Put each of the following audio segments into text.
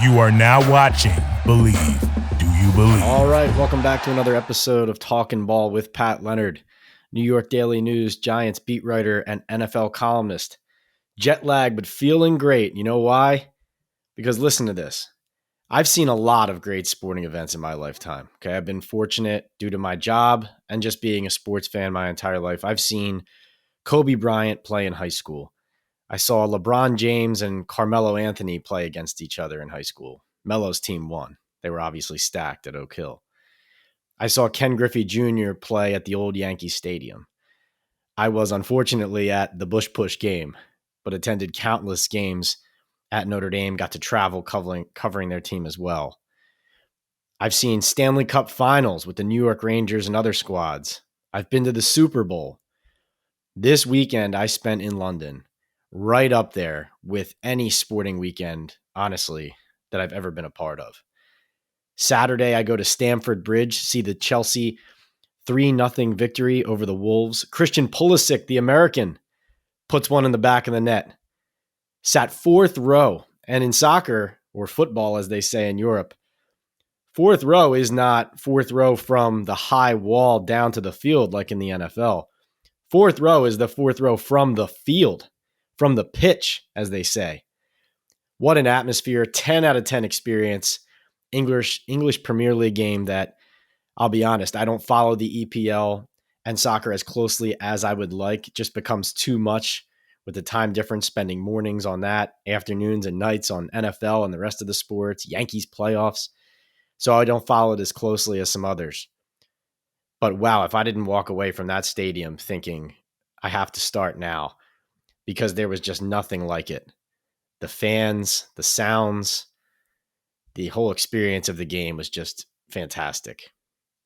You are now watching Believe. Do you believe? All right, welcome back to another episode of Talkin Ball with Pat Leonard, New York Daily News Giants beat writer and NFL columnist. Jet lag, but feeling great. You know why? Because listen to this. I've seen a lot of great sporting events in my lifetime. Okay, I've been fortunate due to my job and just being a sports fan my entire life. I've seen Kobe Bryant play in high school. I saw LeBron James and Carmelo Anthony play against each other in high school. Melo's team won. They were obviously stacked at Oak Hill. I saw Ken Griffey Jr. play at the old Yankee Stadium. I was unfortunately at the Bush Push game, but attended countless games at Notre Dame, got to travel covering their team as well. I've seen Stanley Cup finals with the New York Rangers and other squads. I've been to the Super Bowl. This weekend I spent in London, right up there with any sporting weekend, honestly, that I've ever been a part of. Saturday, I go to Stamford Bridge, see the Chelsea 3-0 victory over the Wolves. Christian Pulisic, the American, puts one in the back of the net. Sat fourth row. And in soccer, or football as they say in Europe, fourth row is not fourth row from the high wall down to the field like in the NFL. Fourth row is the fourth row from the field, from the pitch, as they say. What an atmosphere, 10 out of 10 experience. English Premier League game that, I'll be honest, I don't follow the EPL and soccer as closely as I would like. It just becomes too much with the time difference, spending mornings on that, afternoons and nights on NFL and the rest of the sports, Yankees playoffs. So I don't follow it as closely as some others. But wow, if I didn't walk away from that stadium thinking I have to start now, because there was just nothing like it. The fans, the sounds, the whole experience of the game was just fantastic.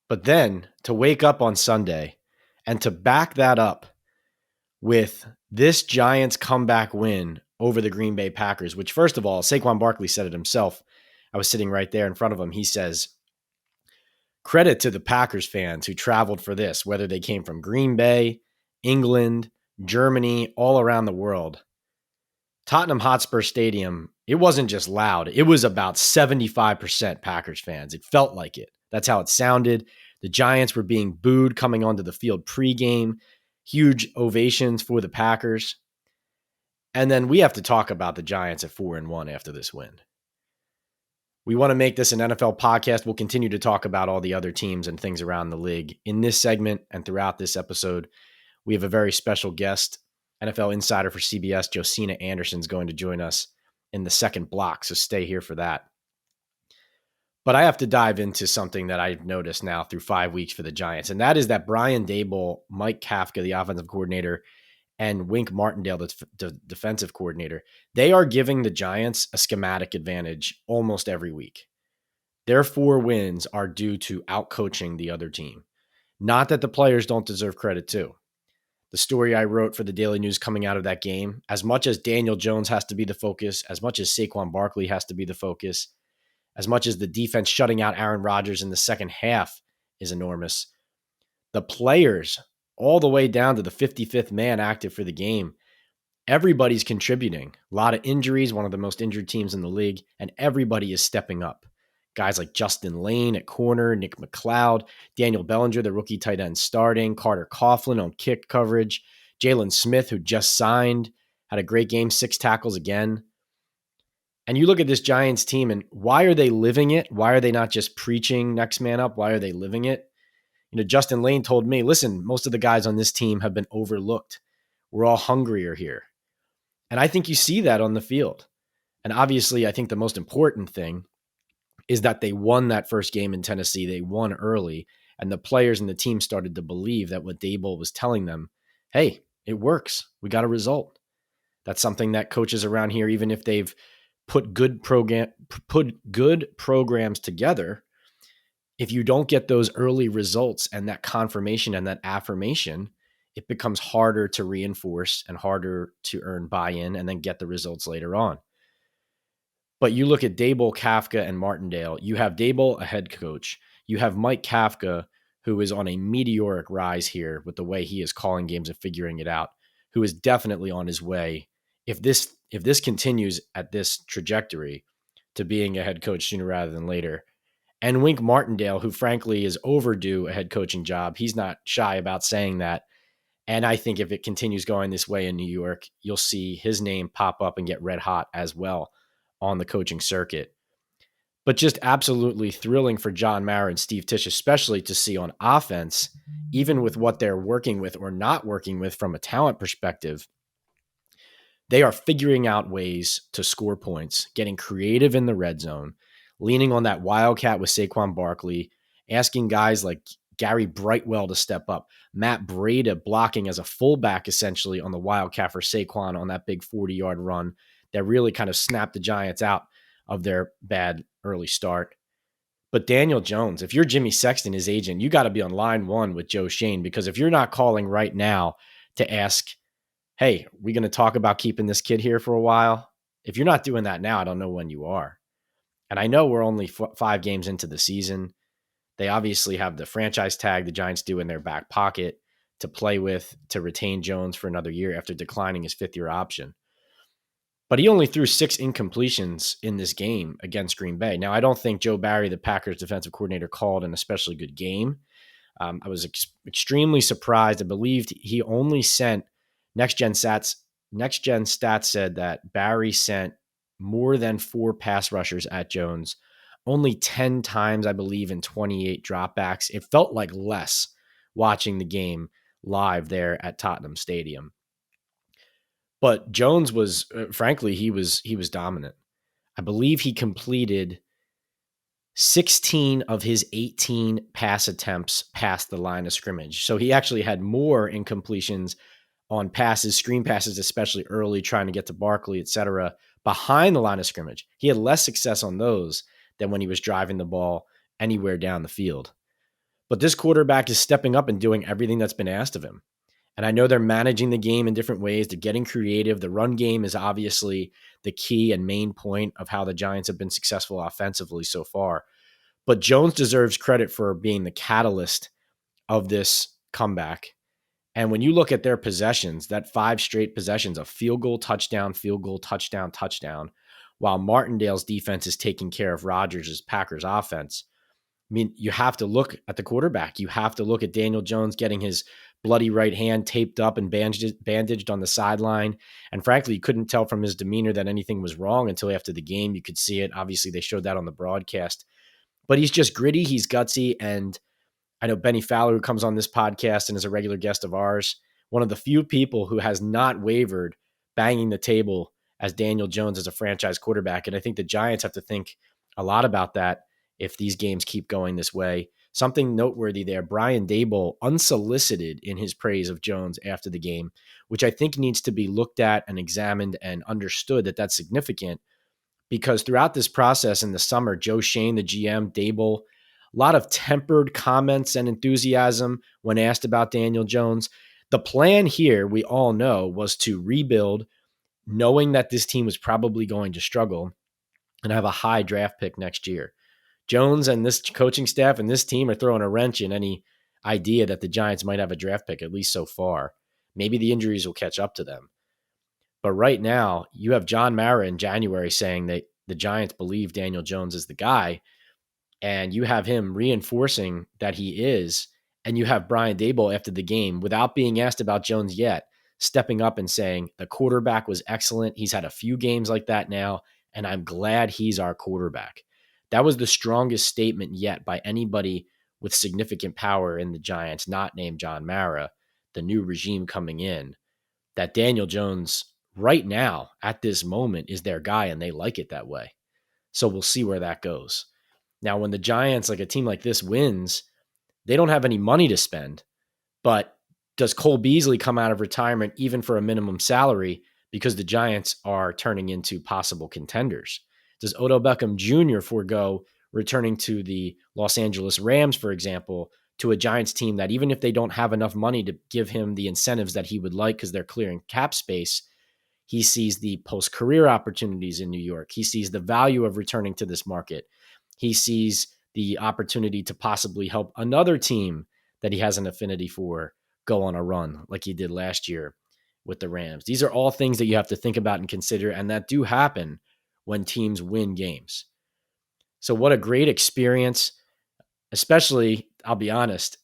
But then to wake up on Sunday and to back that up with this Giants comeback win over the Green Bay Packers, which first of all, Saquon Barkley said it himself. I was sitting right there in front of him. He says, credit to the Packers fans who traveled for this, whether they came from Green Bay, England, Germany, all around the world. Tottenham Hotspur Stadium, it wasn't just loud. It was about 75% Packers fans. It felt like it. That's how it sounded. The Giants were being booed coming onto the field pregame. Huge ovations for the Packers. And then we have to talk about the Giants at 4-1 after this win. We want to make this an NFL podcast. We'll continue to talk about all the other teams and things around the league. In this segment and throughout this episode, we have a very special guest. NFL insider for CBS, Josina Anderson, is going to join us in the second block, so stay here for that. But I have to dive into something that I've noticed now through 5 weeks for the Giants, and that is that Brian Daboll, Mike Kafka, the offensive coordinator, and Wink Martindale, the defensive coordinator, they are giving the Giants a schematic advantage almost every week. Their 4 wins are due to outcoaching the other team. Not that the players don't deserve credit too. The story I wrote for the Daily News coming out of that game, as much as Daniel Jones has to be the focus, as much as Saquon Barkley has to be the focus, as much as the defense shutting out Aaron Rodgers in the second half is enormous, the players, all the way down to the 55th man active for the game, everybody's contributing. A lot of injuries, one of the most injured teams in the league, and everybody is stepping up. Guys like Justin Lane at corner, Nick McLeod, Daniel Bellinger, the rookie tight end starting, Carter Coughlin on kick coverage, Jalen Smith, who just signed, had a great game, 6 tackles again. And you look at this Giants team, and why are they living it? Why are they not just preaching next man up? Why are they living it? You know, Justin Lane told me, listen, most of the guys on this team have been overlooked. We're all hungrier here. And I think you see that on the field. And obviously, I think the most important thing is that they won that first game in Tennessee. They won early, and the players and the team started to believe that what Daboll was telling them, hey, it works. We got a result. That's something that coaches around here, even if they've put good programs together, if you don't get those early results and that confirmation and that affirmation, it becomes harder to reinforce and harder to earn buy-in and then get the results later on. But you look at Daboll, Kafka, and Martindale. You have Daboll, a head coach. You have Mike Kafka, who is on a meteoric rise here with the way he is calling games and figuring it out, who is definitely on his way. If this continues at this trajectory, to being a head coach sooner rather than later. And Wink Martindale, who frankly is overdue a head coaching job, he's not shy about saying that. And I think if it continues going this way in New York, you'll see his name pop up and get red hot as well on the coaching circuit. But just absolutely thrilling for John Mara and Steve Tisch, especially to see on offense, even with what they're working with or not working with from a talent perspective, they are figuring out ways to score points, getting creative in the red zone, leaning on that wildcat with Saquon Barkley, asking guys like Gary Brightwell to step up, Matt Breida blocking as a fullback essentially on the wildcat for Saquon on that big 40-yard run that really kind of snapped the Giants out of their bad early start. But Daniel Jones, if you're Jimmy Sexton, his agent, you got to be on line one with Joe Schoen, because if you're not calling right now to ask, hey, we going to talk about keeping this kid here for a while? If you're not doing that now, I don't know when you are. And I know we're only 5 games into the season. They obviously have the franchise tag the Giants do in their back pocket to play with, to retain Jones for another year after declining his 5th-year option. But he only threw 6 incompletions in this game against Green Bay. Now, I don't think Joe Barry, the Packers defensive coordinator, called an especially good game. I was extremely surprised. I believed he only sent Next Gen Stats said that Barry sent more than 4 pass rushers at Jones, only 10 times, I believe, in 28 dropbacks. It felt like less watching the game live there at Tottenham Stadium. But Jones was, frankly, he was dominant. I believe he completed 16 of his 18 pass attempts past the line of scrimmage. So he actually had more incompletions on passes, screen passes, especially early, trying to get to Barkley, et cetera, behind the line of scrimmage. He had less success on those than when he was driving the ball anywhere down the field. But this quarterback is stepping up and doing everything that's been asked of him. And I know they're managing the game in different ways. They're getting creative. The run game is obviously the key and main point of how the Giants have been successful offensively so far. But Jones deserves credit for being the catalyst of this comeback. And when you look at their possessions, that 5 straight possessions of field goal, touchdown, touchdown, while Martindale's defense is taking care of Rodgers' Packers offense, I mean, you have to look at the quarterback. You have to look at Daniel Jones getting his bloody right hand taped up and bandaged on the sideline. And frankly, you couldn't tell from his demeanor that anything was wrong until after the game. You could see it. Obviously, they showed that on the broadcast. But he's just gritty. He's gutsy. And I know Benny Fowler, who comes on this podcast and is a regular guest of ours, one of the few people who has not wavered banging the table as Daniel Jones as a franchise quarterback. And I think the Giants have to think a lot about that if these games keep going this way. Something noteworthy there, Brian Daboll, unsolicited in his praise of Jones after the game, which I think needs to be looked at and examined and understood that that's significant, because throughout this process in the summer, Joe Schoen, the GM, Daboll, a lot of tempered comments and enthusiasm when asked about Daniel Jones. The plan here, we all know, was to rebuild, knowing that this team was probably going to struggle and have a high draft pick next year. Jones and this coaching staff and this team are throwing a wrench in any idea that the Giants might have a draft pick, at least so far. Maybe the injuries will catch up to them. But right now, you have John Mara in January saying that the Giants believe Daniel Jones is the guy, and you have him reinforcing that he is, and you have Brian Daboll after the game, without being asked about Jones yet, stepping up and saying the quarterback was excellent. He's had a few games like that now, and I'm glad he's our quarterback. That was the strongest statement yet by anybody with significant power in the Giants, not named John Mara, the new regime coming in, that Daniel Jones right now at this moment is their guy, and they like it that way. So we'll see where that goes. Now, when the Giants, like a team like this, wins, they don't have any money to spend. But does Cole Beasley come out of retirement even for a minimum salary because the Giants are turning into possible contenders? Does Odell Beckham Jr. forego returning to the Los Angeles Rams, for example, to a Giants team that even if they don't have enough money to give him the incentives that he would like because they're clearing cap space, he sees the post-career opportunities in New York. He sees the value of returning to this market. He sees the opportunity to possibly help another team that he has an affinity for go on a run like he did last year with the Rams. These are all things that you have to think about and consider, and that do happen when teams win games. So what a great experience, especially, I'll be honest,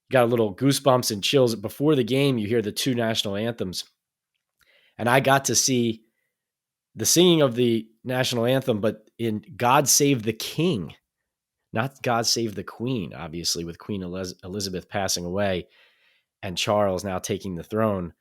you got a little goosebumps and chills. Before the game, you hear the two national anthems. And I got to see the singing of the national anthem, but in God Save the King, not God Save the Queen, obviously, with Queen Elizabeth passing away and Charles now taking the throne.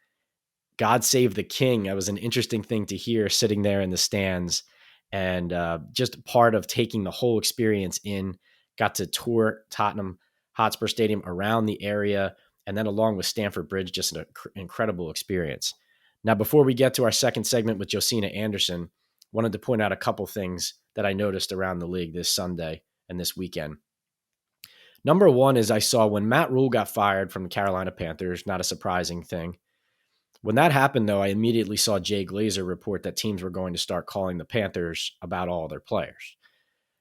God Save the King. That was an interesting thing to hear sitting there in the stands, and just part of taking the whole experience in. Got to tour Tottenham Hotspur Stadium around the area, and then along with Stamford Bridge, just an incredible experience. Now, before we get to our second segment with Josina Anderson, wanted to point out a couple things that I noticed around the league this Sunday and this weekend. Number one is I saw when Matt Rhule got fired from the Carolina Panthers, not a surprising thing. When that happened, though, I immediately saw Jay Glazer report that teams were going to start calling the Panthers about all their players.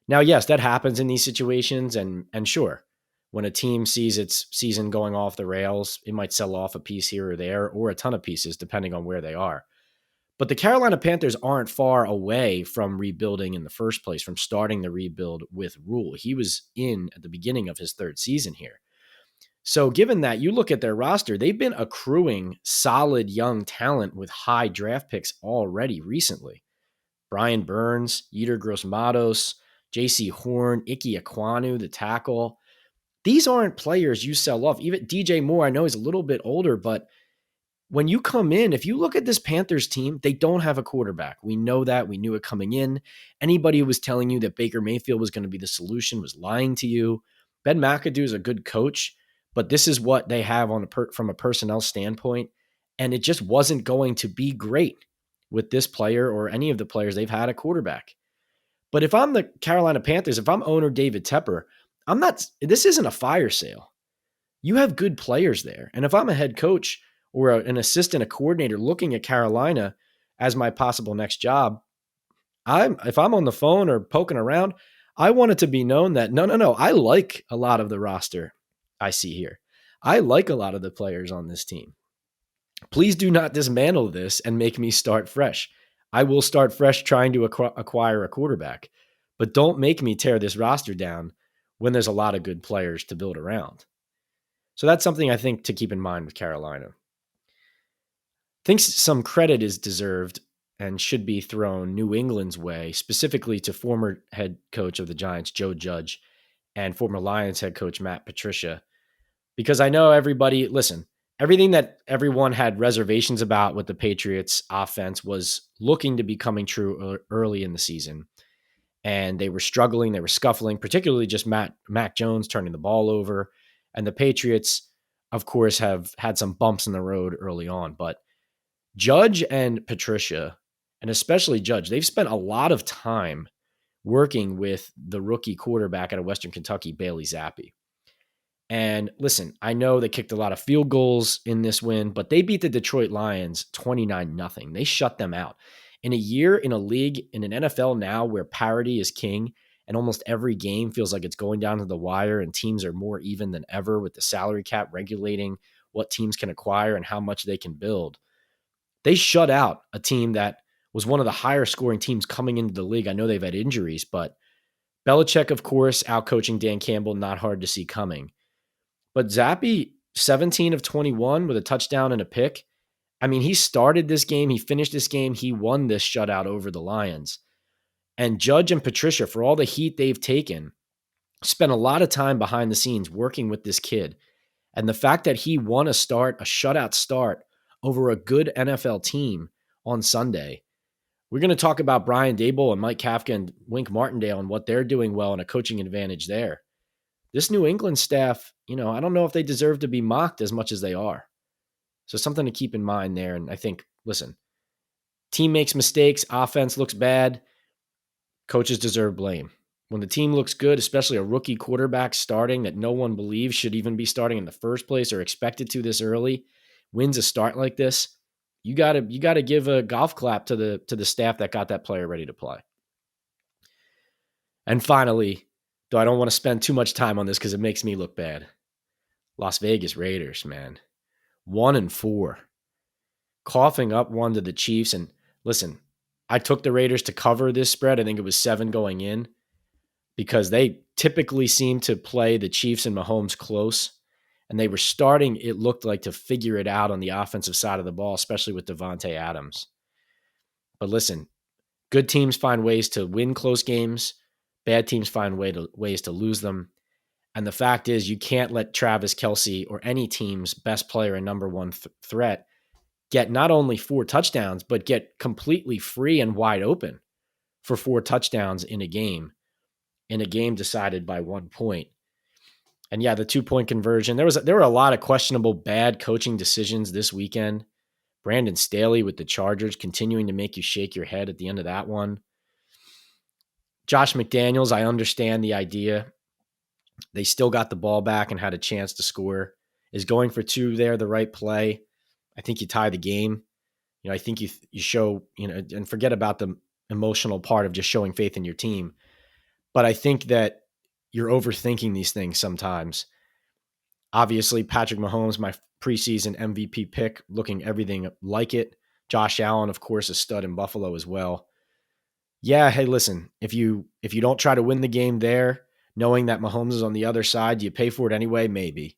Now, yes, that happens in these situations, and sure, when a team sees its season going off the rails, it might sell off a piece here or there, or a ton of pieces, depending on where they are. But the Carolina Panthers aren't far away from rebuilding in the first place, from starting the rebuild with Rhule. He was in at the beginning of his third season here. So given that, you look at their roster, they've been accruing solid young talent with high draft picks already recently. Brian Burns, Yetur Gross-Matos, J.C. Horn, Ike Ekwonu, the tackle. These aren't players you sell off. Even DJ Moore, I know he's a little bit older, but when you come in, if you look at this Panthers team, they don't have a quarterback. We know that. We knew it coming in. Anybody who was telling you that Baker Mayfield was going to be the solution was lying to you. Ben McAdoo is a good coach, but this is what they have from a personnel standpoint, and it just wasn't going to be great with this player or any of the players they've had a quarterback. But if I'm the Carolina Panthers, if I'm owner David Tepper, this isn't a fire sale. You have good players there. And if I'm a head coach or an assistant, a coordinator looking at Carolina as my possible next job, if I'm on the phone or poking around, I want it to be known that no, I like a lot of the roster I see here. I like a lot of the players on this team. Please do not dismantle this and make me start fresh. I will start fresh trying to acquire a quarterback, but don't make me tear this roster down when there's a lot of good players to build around. So that's something I think to keep in mind with Carolina. Thinks some credit is deserved and should be thrown New England's way, specifically to former head coach of the Giants, Joe Judge, and former Lions head coach, Matt Patricia. Because I know everything that everyone had reservations about with the Patriots offense was looking to be coming true early in the season. And they were struggling, they were scuffling, particularly just Mac Jones turning the ball over. And the Patriots, of course, have had some bumps in the road early on. But Judge and Patricia, and especially Judge, they've spent a lot of time working with the rookie quarterback out of Western Kentucky, Bailey Zappe. And listen, I know they kicked a lot of field goals in this win, but they beat the Detroit Lions 29-0. They shut them out. In a year in a league, in an NFL now where parity is king and almost every game feels like it's going down to the wire and teams are more even than ever with the salary cap regulating what teams can acquire and how much they can build, they shut out a team that was one of the higher scoring teams coming into the league. I know they've had injuries, but Belichick, of course, out-coaching Dan Campbell, not hard to see coming. But Zappe, 17 of 21 with a touchdown and a pick. I mean, he started this game. He finished this game. He won this shutout over the Lions. And Judge and Patricia, for all the heat they've taken, spent a lot of time behind the scenes working with this kid. And the fact that he won a shutout start over a good NFL team on Sunday. We're going to talk about Brian Daboll and Mike Kafka and Wink Martindale and what they're doing well and a coaching advantage there. This New England staff, I don't know if they deserve to be mocked as much as they are. So something to keep in mind there. And I think, listen, team makes mistakes, offense looks bad, coaches deserve blame. When the team looks good, especially a rookie quarterback starting that no one believes should even be starting in the first place or expected to this early, wins a start like this, you got to give a golf clap to the staff that got that player ready to play. And finally, though I don't want to spend too much time on this because it makes me look bad, Las Vegas Raiders, man, 1-4, coughing up one to the Chiefs. And listen, I took the Raiders to cover this spread. I think it was 7 going in because they typically seem to play the Chiefs and Mahomes close. And they were starting, it looked like, to figure it out on the offensive side of the ball, especially with Devontae Adams. But listen, good teams find ways to win close games. Bad teams find ways to lose them. And the fact is, you can't let Travis Kelce or any team's best player and number one threat get not only 4 touchdowns, but get completely free and wide open for 4 touchdowns in a game decided by 1 point. And yeah, the 2-point conversion, there were a lot of questionable bad coaching decisions this weekend. Brandon Staley with the Chargers continuing to make you shake your head at the end of that one. Josh McDaniels, I understand the idea. They still got the ball back and had a chance to score. Is going for 2 there the right play? I think you tie the game. I think you show, and forget about the emotional part of just showing faith in your team. But I think that you're overthinking these things sometimes. Obviously, Patrick Mahomes, my preseason MVP pick, looking everything like it. Josh Allen, of course, a stud in Buffalo as well. Yeah, hey, listen, if you don't try to win the game there, knowing that Mahomes is on the other side, do you pay for it anyway? Maybe.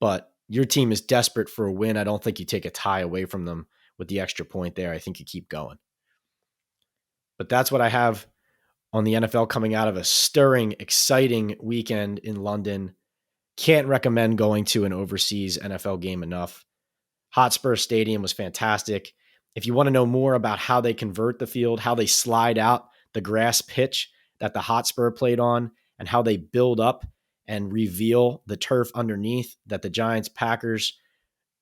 But your team is desperate for a win. I don't think you take a tie away from them with the extra point there. I think you keep going. But that's what I have on the NFL coming out of a stirring, exciting weekend in London. Can't recommend going to an overseas NFL game enough. Hotspur Stadium was fantastic. If you want to know more about how they convert the field, how they slide out the grass pitch that the Hotspur played on, and how they build up and reveal the turf underneath that the Giants, Packers,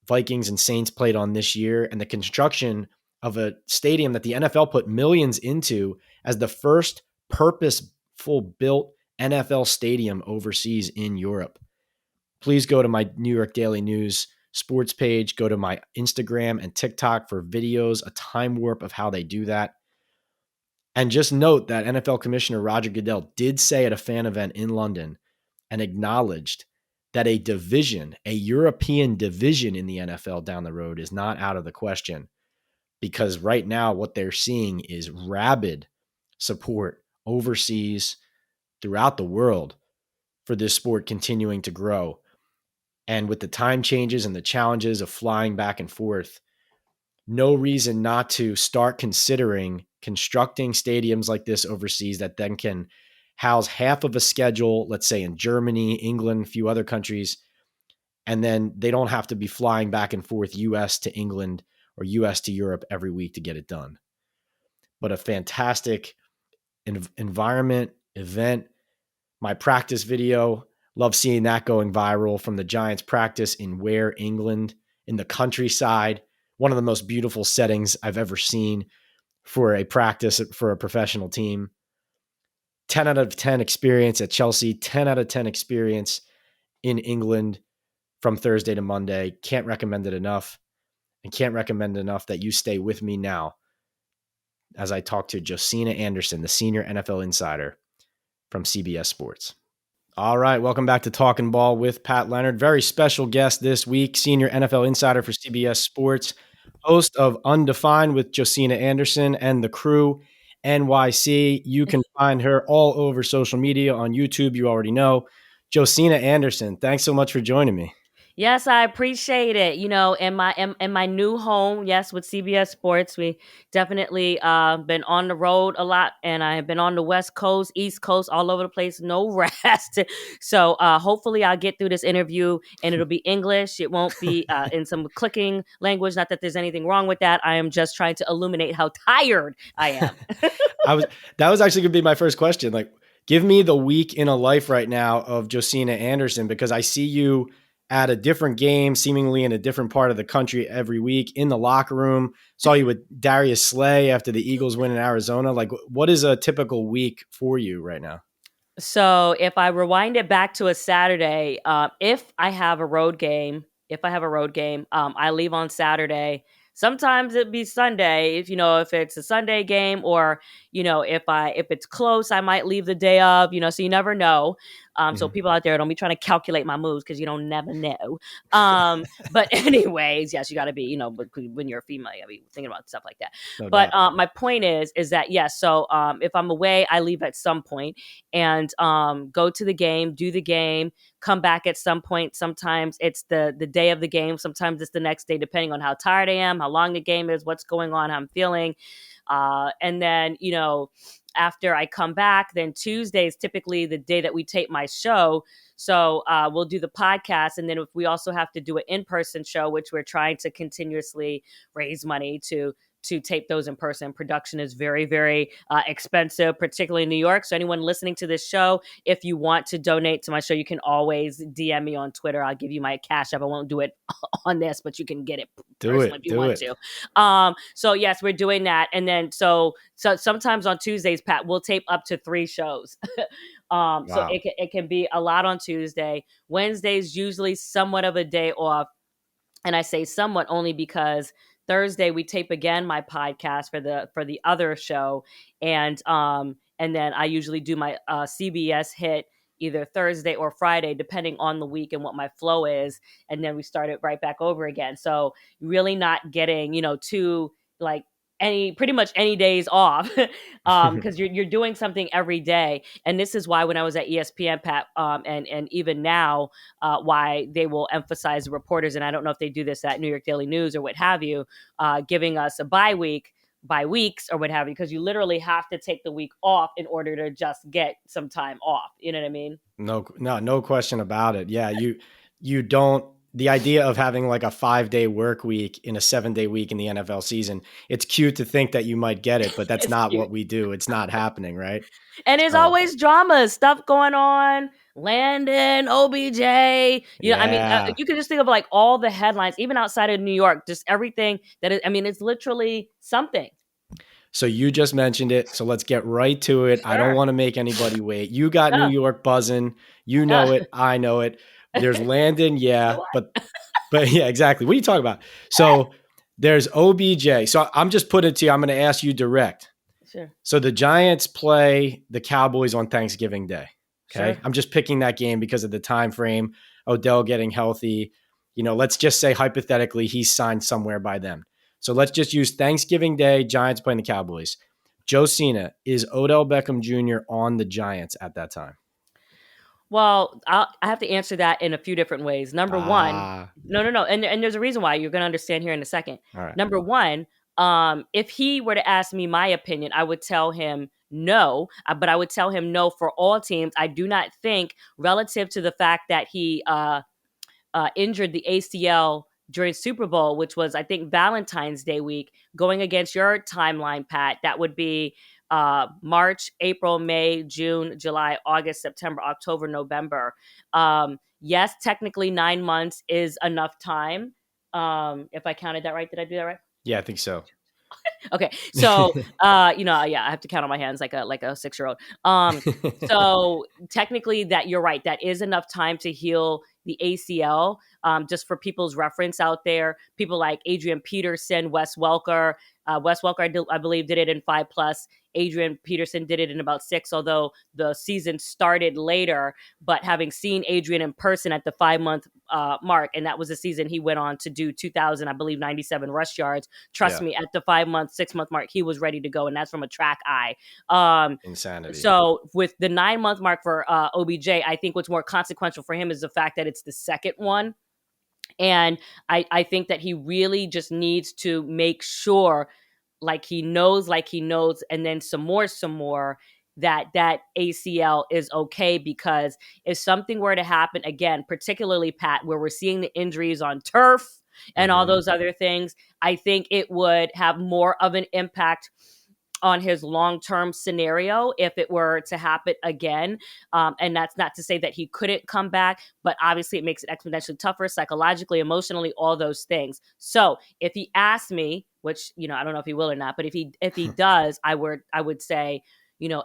Vikings, and Saints played on this year, and the construction of a stadium that the NFL put millions into as the first purposeful built NFL stadium overseas in Europe. Please go to my New York Daily News sports page, go to my Instagram and TikTok for videos, a time warp of how they do that. And just note that NFL Commissioner Roger Goodell did say at a fan event in London and acknowledged that a division, a European division in the NFL down the road is not out of the question, because right now what they're seeing is rabid support overseas throughout the world for this sport continuing to grow. And with the time changes and the challenges of flying back and forth, no reason not to start considering constructing stadiums like this overseas that then can house half of a schedule, let's say in Germany, England, a few other countries, and then they don't have to be flying back and forth US to England or US to Europe every week to get it done. But a fantastic environment, event. My practice video, love seeing that going viral from the Giants practice in Ware, England, in the countryside. One of the most beautiful settings I've ever seen for a practice for a professional team. 10 out of 10 experience at Chelsea, 10 out of 10 experience in England from Thursday to Monday. Can't recommend it enough, and can't recommend enough that you stay with me now as I talk to Josina Anderson, the senior NFL insider from CBS Sports. All right, welcome back to Talkin Ball with Pat Leonard. Very special guest this week, senior NFL insider for CBS Sports, host of Undefined with Josina Anderson and the Crew NYC. You can find her all over social media on YouTube. You already know. Josina Anderson, thanks so much for joining me. Yes, I appreciate it. In my new home, yes, with CBS Sports, we definitely been on the road a lot, and I have been on the West Coast, East Coast, all over the place, no rest. So hopefully I'll get through this interview and it'll be English. It won't be in some clicking language. Not that there's anything wrong with that. I am just trying to illuminate how tired I am. That was actually going to be my first question. Like, give me the week in a life right now of Josina Anderson, because I see you at a different game, seemingly in a different part of the country every week, in the locker room. Saw you with Darius Slay after the Eagles win in Arizona. Like, what is a typical week for you right now? So if I rewind it back to a Saturday, if I have a road game, I leave on Saturday. Sometimes it'd be Sunday, if it's a Sunday game, or if it's close, I might leave the day of, so you never know. So people out there, don't be trying to calculate my moves because you don't never know. But anyways, yes, you got to be, but when you're a female, you got to be thinking about stuff like that. No But doubt. my point is that, yes, so if I'm away, I leave at some point and go to the game, do the game, come back at some point. Sometimes it's the day of the game. Sometimes it's the next day, depending on how tired I am, how long the game is, what's going on, how I'm feeling. And then, after I come back, then Tuesday is typically the day that we tape my show. So we'll do the podcast. And then if we also have to do an in-person show, which we're trying to continuously raise money to tape those in person. Production is very, very expensive, particularly in New York. So anyone listening to this show, if you want to donate to my show, you can always DM me on Twitter. I'll give you my cash app. I won't do it on this, but you can get it personally if you want to. So yes, we're doing that. And then so sometimes on Tuesdays, Pat, we'll tape up to 3 shows. Wow. So it can be a lot on Tuesday. Wednesday's usually somewhat of a day off. And I say somewhat only because Thursday we tape again my podcast for the other show, and then I usually do my CBS hit either Thursday or Friday, depending on the week and what my flow is, and then we start it right back over again. So really not getting too like pretty much any days off because you're doing something every day. And this is why when I was at ESPN, Pat, and even now, why they will emphasize the reporters, and I don't know if they do this at New York Daily News or what have you, giving us a bye weeks or what have you, because you literally have to take the week off in order to just get some time off. You know what I mean? No question about it. Yeah, you don't. The idea of having like a 5-day work week in a 7-day week in the NFL season, it's cute to think that you might get it, but that's not cute. what we do. It's not happening, right? And there's always drama, stuff going on. Landon, OBJ, I mean, you can just think of like all the headlines, even outside of New York, just everything that is, I mean, it's literally something. So you just mentioned it. So let's get right to it. Sure. I don't want to make anybody wait. You got New York buzzing. You know it. I know it. There's Landon. Yeah. But yeah, exactly. What are you talking about? So there's OBJ. So I'm just putting it to you. I'm going to ask you direct. Sure. So the Giants play the Cowboys on Thanksgiving Day. Okay. Sure. I'm just picking that game because of the time frame, Odell getting healthy. Let's just say hypothetically he's signed somewhere by then. So let's just use Thanksgiving Day, Giants playing the Cowboys. Josina, is Odell Beckham Jr. on the Giants at that time? Well, I have to answer that in a few different ways. Number one, no. And there's a reason why you're going to understand here in a second. All right. Number one, if he were to ask me my opinion, I would tell him no, but I would tell him no for all teams. I do not think, relative to the fact that he injured the ACL during Super Bowl, which was, I think, Valentine's Day week, going against your timeline, Pat, that would be March, April, May, June, July, August, September, October, November. Yes, technically 9 months is enough time. If I counted that right, did I do that right? Yeah, I think so. Okay. So, I have to count on my hands like a 6-year-old. So technically that you're right. That is enough time to heal the ACL. Just for people's reference out there, people like Adrian Peterson, Wes Welker, I believe did it in 5+. Adrian Peterson did it in about 6, although the season started later. But having seen Adrian in person at the 5-month mark, and that was the season he went on to do 2,097 rush yards. Trust me, at the 5-month, 6-month mark, he was ready to go, and that's from a track eye. Insanity. So with the 9-month mark for OBJ, I think what's more consequential for him is the fact that it's the second one. And I think that he really just needs to make sure, like he knows, and then some more, that ACL is okay. Because if something were to happen again, particularly, Pat, where we're seeing the injuries on turf and all those other things, I think it would have more of an impact on his long-term scenario if it were to happen again. And that's not to say that he couldn't come back, but obviously it makes it exponentially tougher psychologically, emotionally, all those things. So if he asked me, which, I don't know if he will or not, but if he does, I would say,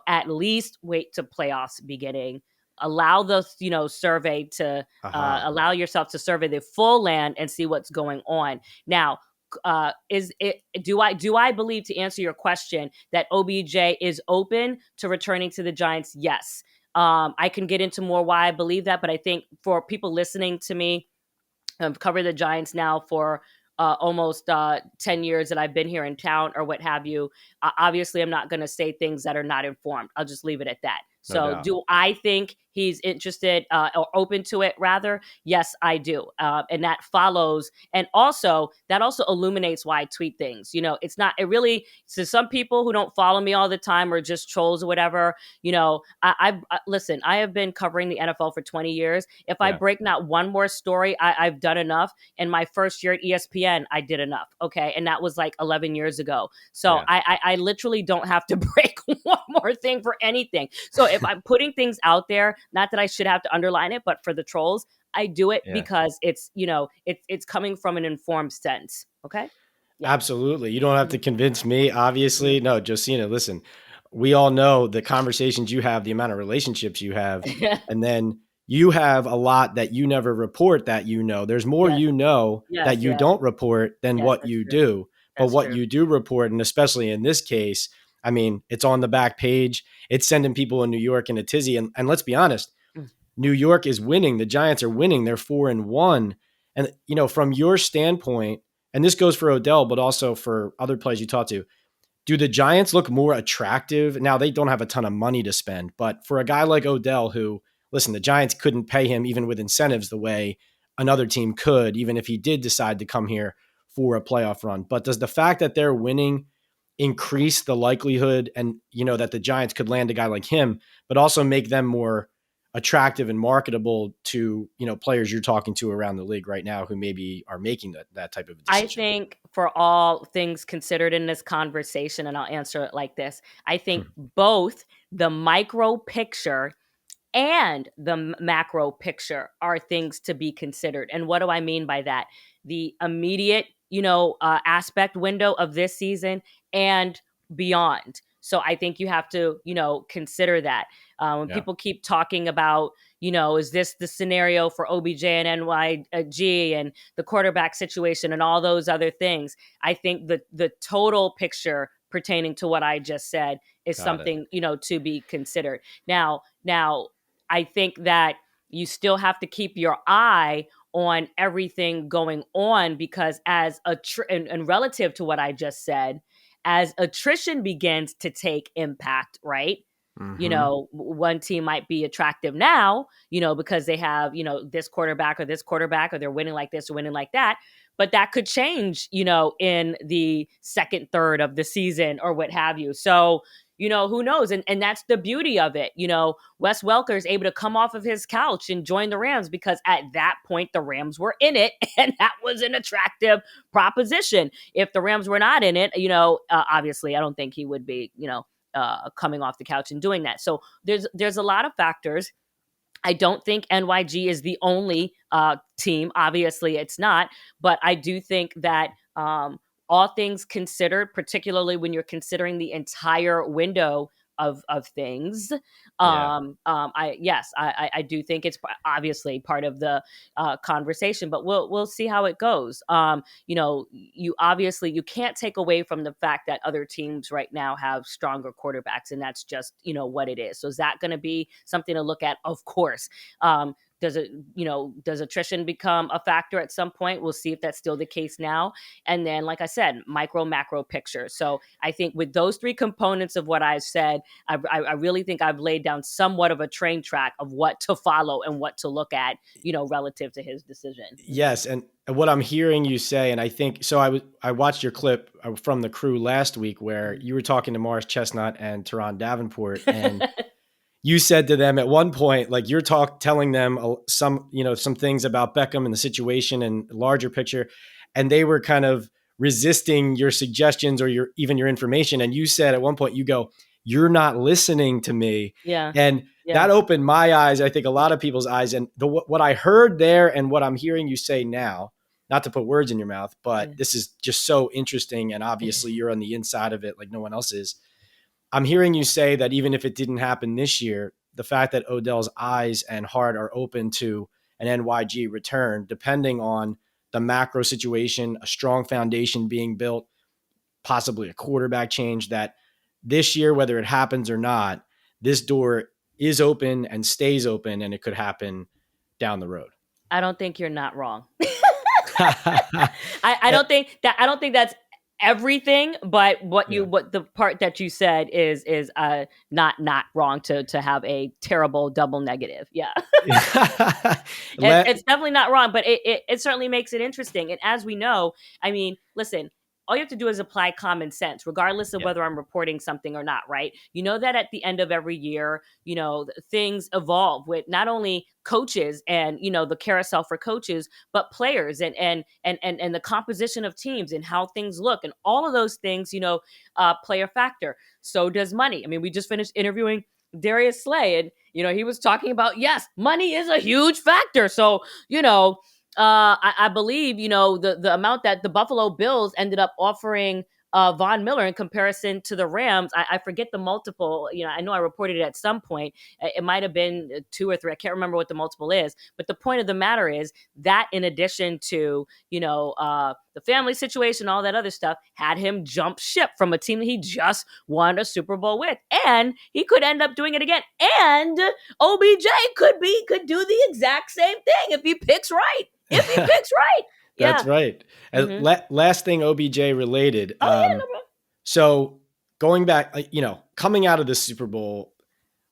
at least wait to playoffs beginning. Allow the, survey to allow yourself to survey the full land and see what's going on. Now, do I believe, to answer your question, that OBJ is open to returning to the Giants? Yes. I can get into more why I believe that, but I think for people listening to me, I've covered the Giants now for almost 10 years that I've been here in town or what have you. Obviously, I'm not going to say things that are not informed. I'll just leave it at that. No So, doubt. do I think he's interested or open to it? Rather, yes, I do, and that follows, and also that also illuminates why I tweet things. It's not. It really to some people who don't follow me all the time or just trolls or whatever. Listen. I have been covering the NFL for 20 years. If I Yeah. break not one more story, I've done enough. In my first year at ESPN, I did enough. Okay, and that was like 11 years ago. So Yeah. I literally don't have to break one more thing for anything. So if I'm putting things out there, not that I should have to underline it, but for the trolls, I do it Yeah. because it's coming from an informed sense. Okay. Yeah. Absolutely. You don't have to Mhm. convince me, obviously. No, Josina, listen, we all know the conversations you have, the amount of relationships you have, and then you have a lot that you never report that you know. There's more Yes. you know Yes. that you Yes. don't report than Yes. what That's you true. do. But That's what true. you do report, and especially in this case, I mean, it's on the back page. It's sending people in New York in a tizzy. And let's be honest, Mm. New York is winning. The Giants are winning. They're 4-1. And, from your standpoint, and this goes for Odell, but also for other players you talk to, do the Giants look more attractive? Now, they don't have a ton of money to spend, but for a guy like Odell, who, listen, the Giants couldn't pay him even with incentives the way another team could, even if he did decide to come here for a playoff run. But does the fact that they're winning increase the likelihood and, that the Giants could land a guy like him, but also make them more attractive and marketable to, players you're talking to around the league right now who maybe are making that type of I decision? think for all things considered in this conversation, and I'll answer it like this, I think both the micro picture and the macro picture are things to be considered. And what do I mean by that? The immediate, aspect window of this season and beyond. So I think you have to, consider that. When Yeah. people keep talking about, is this the scenario for OBJ and NYG and the quarterback situation and all those other things? I think the total picture pertaining to what I just said is Got it. something, to be considered. Now, I think that you still have to keep your eye on everything going on because and relative to what I just said, as attrition begins to take impact, right? Mm-hmm. One team might be attractive now, because they have, this quarterback or they're winning like this or winning like that. But that could change, in the second third of the season or what have you. So, who knows? And that's the beauty of it. Wes Welker is able to come off of his couch and join the Rams because at that point the Rams were in it, and that was an attractive proposition. If the Rams were not in it, obviously I don't think he would be, coming off the couch and doing that. So there's a lot of factors. I don't think NYG is the only team. Obviously, it's not. But I do think that all things considered, particularly when you're considering the entire window of things, Yeah. I do think it's obviously part of the conversation. But we'll see how it goes. You can't take away from the fact that other teams right now have stronger quarterbacks, and that's just what it is. So is that going to be something to look at? Of course. Does attrition become a factor at some point? We'll see if that's still the case now. And then, like I said, micro, macro picture. So I think with those three components of what I've said, I really think I've laid down somewhat of a train track of what to follow and what to look at, relative to his decision. Yes, and what I'm hearing you say, and I think so. I watched your clip from the crew last week where you were talking to Morris Chestnut and Teron Davenport, and you said to them at one point, like you're telling them some things about Beckham and the situation and larger picture, and they were kind of resisting your suggestions or your information. And you said at one point, you go, "You're not listening to me," Yeah. and Yeah. that opened my eyes. I think a lot of people's eyes, and what I heard there and what I'm hearing you say now. Not to put words in your mouth, but this is just so interesting, and obviously you're on the inside of it like no one else is. I'm hearing you say that even if it didn't happen this year, the fact that Odell's eyes and heart are open to an NYG return, depending on the macro situation, a strong foundation being built, possibly a quarterback change, that this year, whether it happens or not, this door is open and stays open, and it could happen down the road. I don't think you're not wrong. I don't think that's everything, but what the part that you said is not wrong to have a terrible double negative. Yeah. It's definitely not wrong, but it certainly makes it interesting. And as we know, I mean, listen, all you have to do is apply common sense, regardless of whether I'm reporting something or not, right? You know that at the end of every year, things evolve with not only coaches and, the carousel for coaches, but players and the composition of teams and how things look. And all of those things, play a factor. So does money. I mean, we just finished interviewing Darius Slay, and, he was talking about, yes, money is a huge factor. So, I believe, the amount that the Buffalo Bills ended up offering Von Miller in comparison to the Rams. I forget the multiple. I know I reported it at some point. It might have been 2 or 3. I can't remember what the multiple is. But the point of the matter is that in addition to, the family situation, all that other stuff, had him jump ship from a team that he just won a Super Bowl with. And he could end up doing it again. And OBJ could do the exact same thing if he picks right. If he picks right. Yeah. That's right. Mm-hmm. Last thing OBJ related. So going back, coming out of the Super Bowl,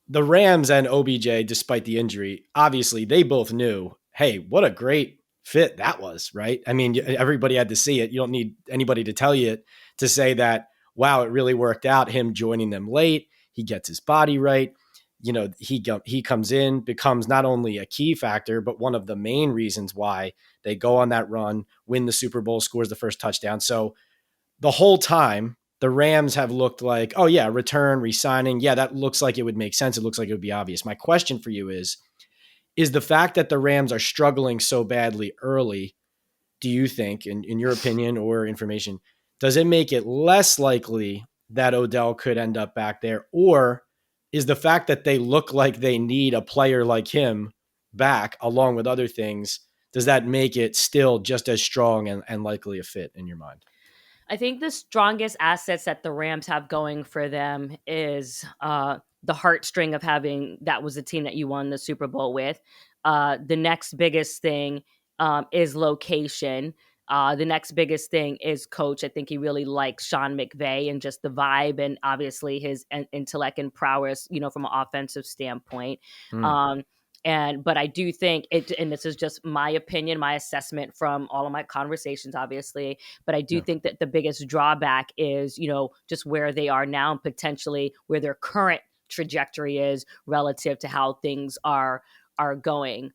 the Rams and OBJ, despite the injury, obviously they both knew, hey, what a great fit that was, right? I mean, everybody had to see it. You don't need anybody to tell you it to say that, wow, it really worked out. Him joining them late, he gets his body right. He comes in, becomes not only a key factor, but one of the main reasons why they go on that run, win the Super Bowl, scores the first touchdown. So the whole time, the Rams have looked like, oh yeah, return, re-signing. Yeah, that looks like it would make sense. It looks like it would be obvious. My question for you is the fact that the Rams are struggling so badly early, do you think, in your opinion or information, does it make it less likely that Odell could end up back there? Or is the fact that they look like they need a player like him back, along with other things, does that make it still just as strong and likely a fit in your mind? I think the strongest assets that the Rams have going for them is the heartstring of having that was the team that you won the Super Bowl with. The next biggest thing is location. The next biggest thing is coach. I think he really likes Sean McVay and just the vibe and obviously his intellect and prowess, from an offensive standpoint. But I do think it, and this is just my opinion, my assessment from all of my conversations, obviously, but I do think that the biggest drawback is, just where they are now and potentially where their current trajectory is relative to how things are going.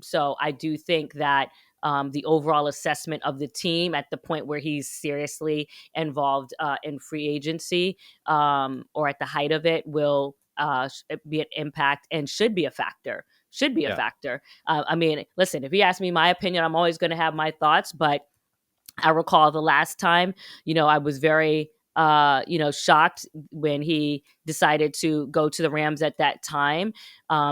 So I do think that the overall assessment of the team at the point where he's seriously involved in free agency or at the height of it will be an impact and should be a factor. A factor. I mean, listen, if you ask me my opinion, I'm always going to have my thoughts, but I recall the last time, I was very shocked when he decided to go to the Rams at that time,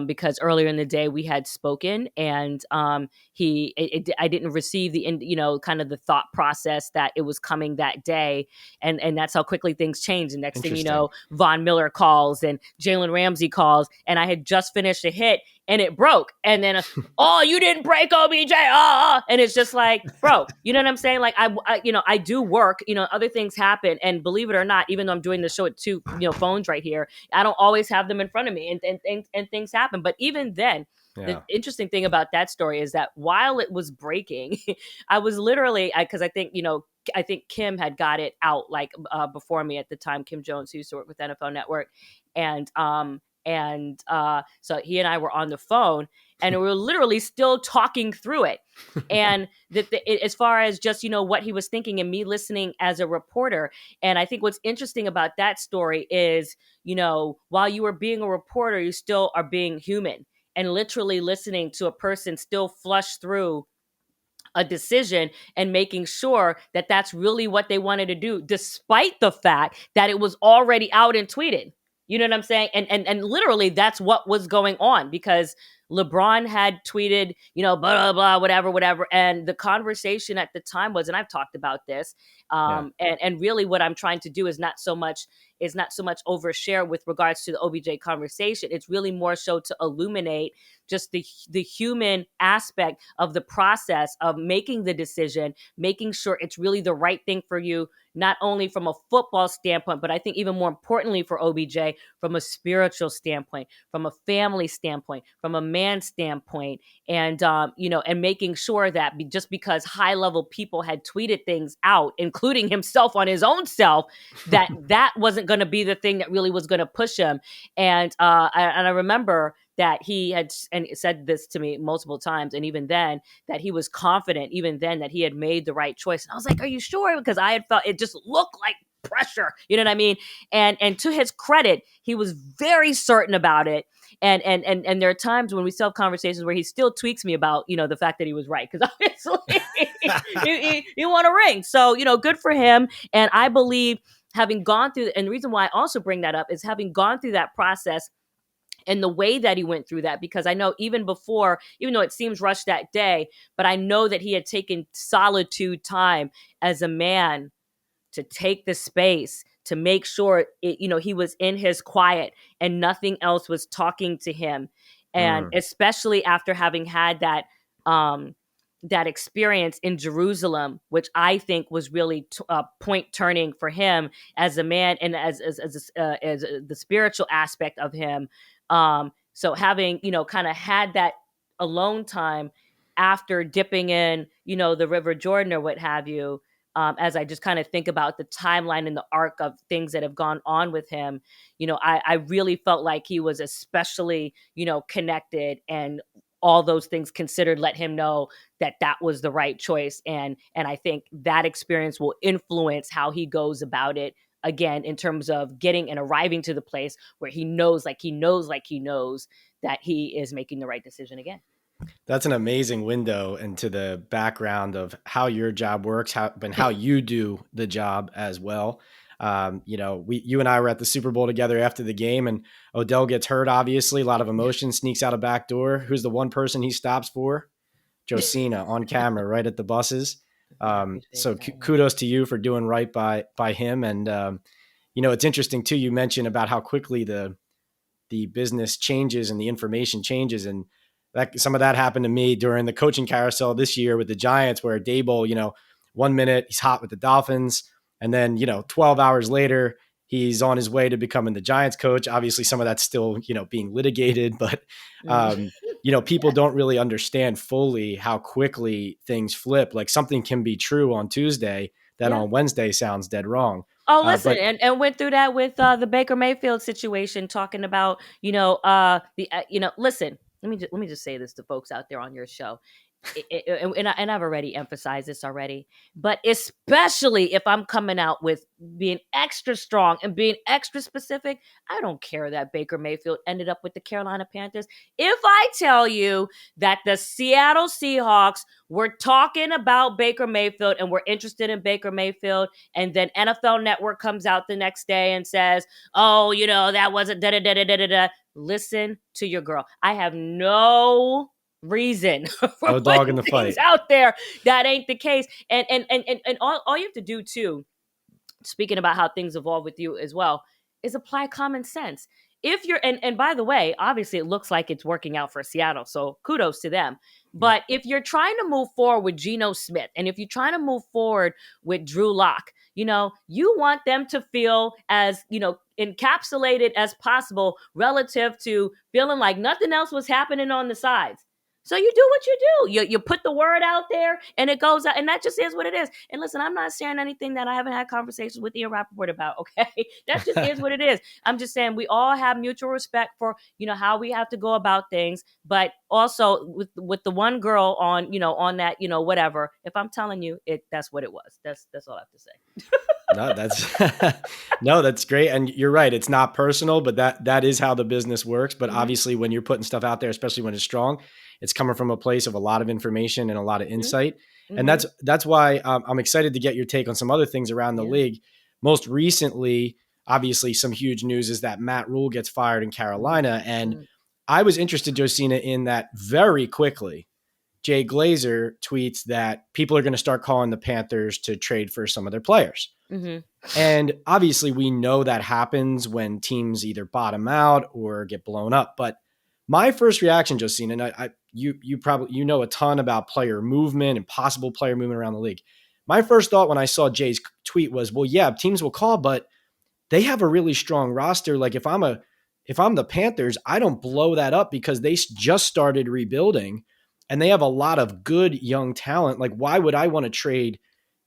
because earlier in the day we had spoken, and I didn't receive the kind of the thought process that it was coming that day, and that's how quickly things change. And next thing you know, Von Miller calls and Jalen Ramsey calls, and I had just finished a hit and it broke, and then oh, you didn't break OBJ, and it's just like, bro, you know what I'm saying? Like I do work, other things happen, and believe it or not, even though I'm doing the show with 2 phones right here, I don't always have them in front of me, and things happen. But even then, the interesting thing about that story is that while it was breaking, I was literally, because I think Kim had got it out before me at the time, Kim Jones, who used to work with NFL Network, and so he and I were on the phone, and we were literally still talking through it. And as far as just, what he was thinking and me listening as a reporter. And I think what's interesting about that story is, while you are being a reporter, you still are being human and literally listening to a person still flush through a decision and making sure that that's really what they wanted to do, despite the fact that it was already out and tweeted. You know what I'm saying? And literally that's what was going on, because LeBron had tweeted, blah, blah, blah, whatever. And the conversation at the time was, and I've talked about this, and really what I'm trying to do is not so much overshare with regards to the OBJ conversation. It's really more so to illuminate just the human aspect of the process of making the decision, making sure it's really the right thing for you, not only from a football standpoint, but I think even more importantly for OBJ, from a spiritual standpoint, from a family standpoint, from a man standpoint, and and making sure that just because high level people had tweeted things out, including himself on his own self, that wasn't going to be the thing that really was going to push him. And I remember that he had said this to me multiple times, and even then that he was confident, even then that he had made the right choice. And I was like, "Are you sure?" Because I had felt it just looked like pressure, you know what I mean? And to his credit, he was very certain about it. And there are times when we still have conversations where he still tweaks me about, the fact that he was right. Because obviously he won a ring. So, good for him. And I believe having gone through, and the reason why I also bring that up is having gone through that process and the way that he went through that, because I know even though it seems rushed that day, but I know that he had taken solitude time as a man to take the space to make sure he was in his quiet and nothing else was talking to him. And especially after having had that experience in Jerusalem, which I think was really point turning for him as a man and as the spiritual aspect of him. So having, kind of had that alone time after dipping in, the River Jordan or what have you, as I just kind of think about the timeline and the arc of things that have gone on with him, I really felt like he was especially, connected, and all those things considered let him know that was the right choice. And I think that experience will influence how he goes about it again, in terms of getting and arriving to the place where he knows that he is making the right decision again. That's an amazing window into the background of how your job works, how you do the job as well. You and I were at the Super Bowl together after the game, and Odell gets hurt. Obviously, a lot of emotion, sneaks out a back door. Who's the one person he stops for? Josina on camera, right at the buses. So kudos to you for doing right by him. And it's interesting too. You mentioned about how quickly the business changes and the information changes, and that some of that happened to me during the coaching carousel this year with the Giants, where Daboll, 1 minute he's hot with the Dolphins, and then 12 hours later he's on his way to becoming the Giants coach. Obviously, some of that's still being litigated, but people don't really understand fully how quickly things flip. Like something can be true on Tuesday that on Wednesday sounds dead wrong. Oh, listen, and went through that with the Baker Mayfield situation, talking about listen. Let me just say this to folks out there on your show. And I've already emphasized this already, but especially if I'm coming out with being extra strong and being extra specific, I don't care that Baker Mayfield ended up with the Carolina Panthers. If I tell you that the Seattle Seahawks were talking about Baker Mayfield and were interested in Baker Mayfield, and then NFL Network comes out the next day and says, oh, that wasn't da-da-da-da-da-da. Listen to your girl. I have no reason for no dog in the fight out there that ain't the case. And all you have to do too, speaking about how things evolve with you as well, is apply common sense. If you're and by the way, obviously it looks like it's working out for Seattle, so kudos to them. But if you're trying to move forward with Geno Smith, and if you're trying to move forward with Drew Lock, you want them to feel as, encapsulated as possible relative to feeling like nothing else was happening on the sides. So you do what you do. You put the word out there and it goes out, and that just is what it is. And listen, I'm not sharing anything that I haven't had conversations with Ian Rappaport about, okay? That just is what it is. I'm just saying we all have mutual respect for, how we have to go about things, but also with the one girl on, on that, whatever, if I'm telling you that's what it was. That's all I have to say. That's great. And you're right. It's not personal, but that is how the business works. But obviously when you're putting stuff out there, especially when it's strong, it's coming from a place of a lot of information and a lot of insight. And that's why I'm excited to get your take on some other things around the league. Most recently, obviously some huge news is that Matt Rhule gets fired in Carolina. And I was interested, Josina, in that very quickly. Jay Glazer tweets that people are going to start calling the Panthers to trade for some of their players. Mm-hmm. And obviously we know that happens when teams either bottom out or get blown up. But my first reaction, Josina, and you probably know a ton about player movement and possible player movement around the league. My first thought when I saw Jay's tweet was, well, yeah, teams will call, but they have a really strong roster. Like if I'm the Panthers, I don't blow that up because they just started rebuilding and they have a lot of good young talent. Like why would I want to trade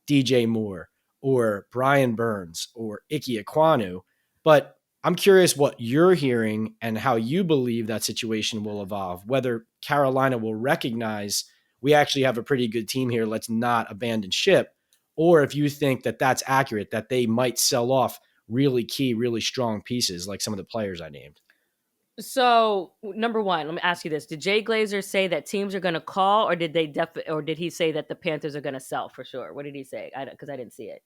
DJ Moore or Brian Burns or Ike Ekwonu? But I'm curious what you're hearing and how you believe that situation will evolve, whether Carolina will recognize we actually have a pretty good team here, let's not abandon ship, or if you think that that's accurate, that they might sell off really key, really strong pieces like some of the players I named. So, number one, let me ask you this: did Jay Glazer say that teams are going to call, or did he say that the Panthers are going to sell for sure? What did he say? Because I didn't see it.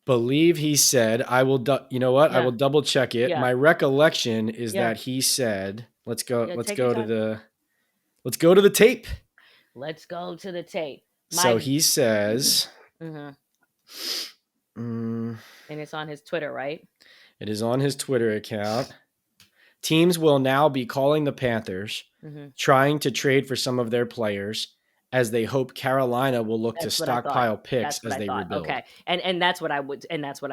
Believe he said, I will. You know what? Yeah. I will double check it. Yeah. My recollection is that he said, "Let's go. Let's go to the tape." Let's go to the tape. So he says, and it's on his Twitter, right? It is on his Twitter account. Teams will now be calling the Panthers, trying to trade for some of their players as they hope Carolina will look to stockpile picks as they rebuild. Okay. And that's what I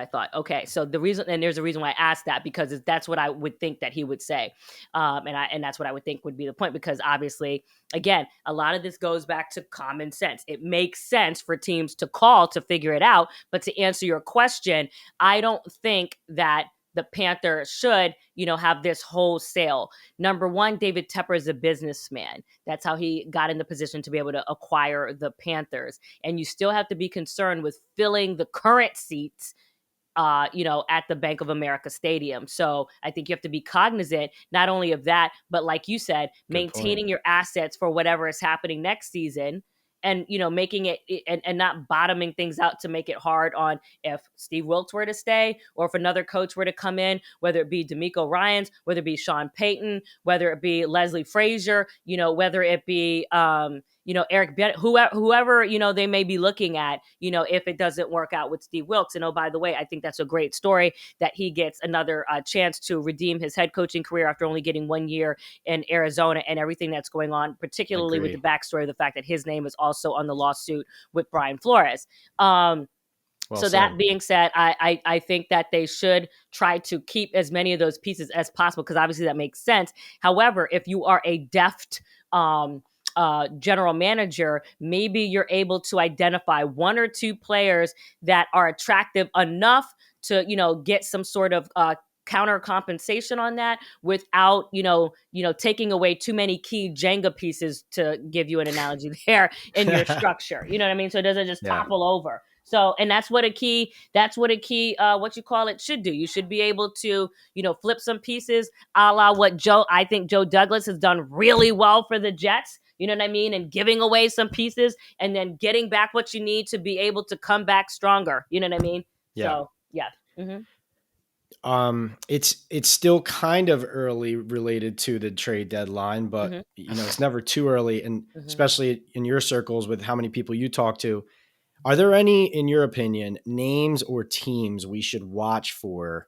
thought. Okay. So there's a reason why I asked that, because that's what I would think that he would say. And that's what I would think would be the point, because obviously, again, a lot of this goes back to common sense. It makes sense for teams to call to figure it out. But to answer your question, I don't think that the Panthers should, have this wholesale. Number one, David Tepper is a businessman. That's how he got in the position to be able to acquire the Panthers. And you still have to be concerned with filling the current seats, at the Bank of America Stadium. So I think you have to be cognizant not only of that, but like you said, maintaining your assets for whatever is happening next season. And, making it and not bottoming things out to make it hard on if Steve Wilkes were to stay or if another coach were to come in, whether it be DeMeco Ryans, whether it be Sean Payton, whether it be Leslie Frazier, whether it be, Eric Bennett, whoever, they may be looking at, if it doesn't work out with Steve Wilkes. And, oh, by the way, I think that's a great story that he gets another chance to redeem his head coaching career after only getting 1 year in Arizona and everything that's going on, particularly with the backstory of the fact that his name is also on the lawsuit with Brian Flores. That being said, I think that they should try to keep as many of those pieces as possible, because obviously that makes sense. However, if you are a deft general manager, maybe you're able to identify one or two players that are attractive enough to, get some sort of counter compensation on that without, taking away too many key Jenga pieces, to give you an analogy there, in your structure. You know what I mean? So it doesn't just topple over. So, and that's what a key, should do. You should be able to, flip some pieces, a la what I think Joe Douglas has done really well for the Jets. You know what I mean? And giving away some pieces and then getting back what you need to be able to come back stronger. You know what I mean? Yeah. So, yeah. Mm-hmm. It's still kind of early related to the trade deadline, but it's never too early. And especially in your circles with how many people you talk to, are there any, in your opinion, names or teams we should watch for,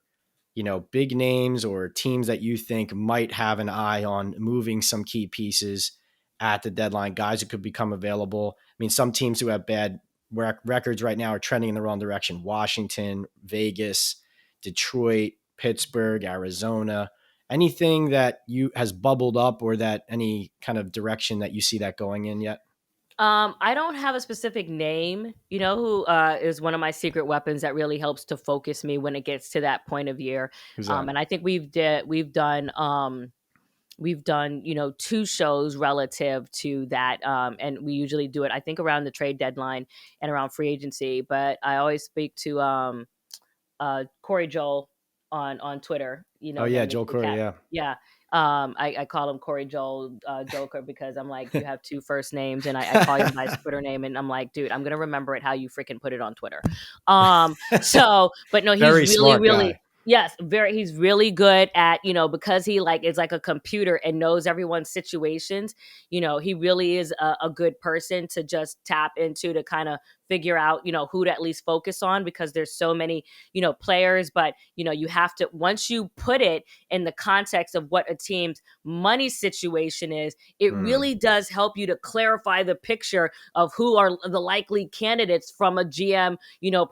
big names or teams that you think might have an eye on moving some key pieces at the deadline, guys who could become available? I mean, some teams who have bad records right now are trending in the wrong direction. Washington, Vegas, Detroit, Pittsburgh, Arizona. Anything that has bubbled up, or that any kind of direction that you see that going in yet? I don't have a specific name, who is one of my secret weapons that really helps to focus me when it gets to that point of year. And I think we've done 2 shows relative to that. And we usually do it, I think, around the trade deadline and around free agency. But I always speak to Corey Joel on Twitter. Joel Corey, yeah. I call him Corey Joel Joker, because I'm like, you have 2 first names, and I call him by his Twitter name, and I'm like, dude, I'm gonna remember it how you freaking put it on Twitter. But no, he's Very really, Yes, he's really good at, because he is like a computer and knows everyone's situations. He really is a good person to just tap into to kind of figure out, who to at least focus on, because there's so many, players. But, you have to, once you put it in the context of what a team's money situation is, it really does help you to clarify the picture of who are the likely candidates from a GM,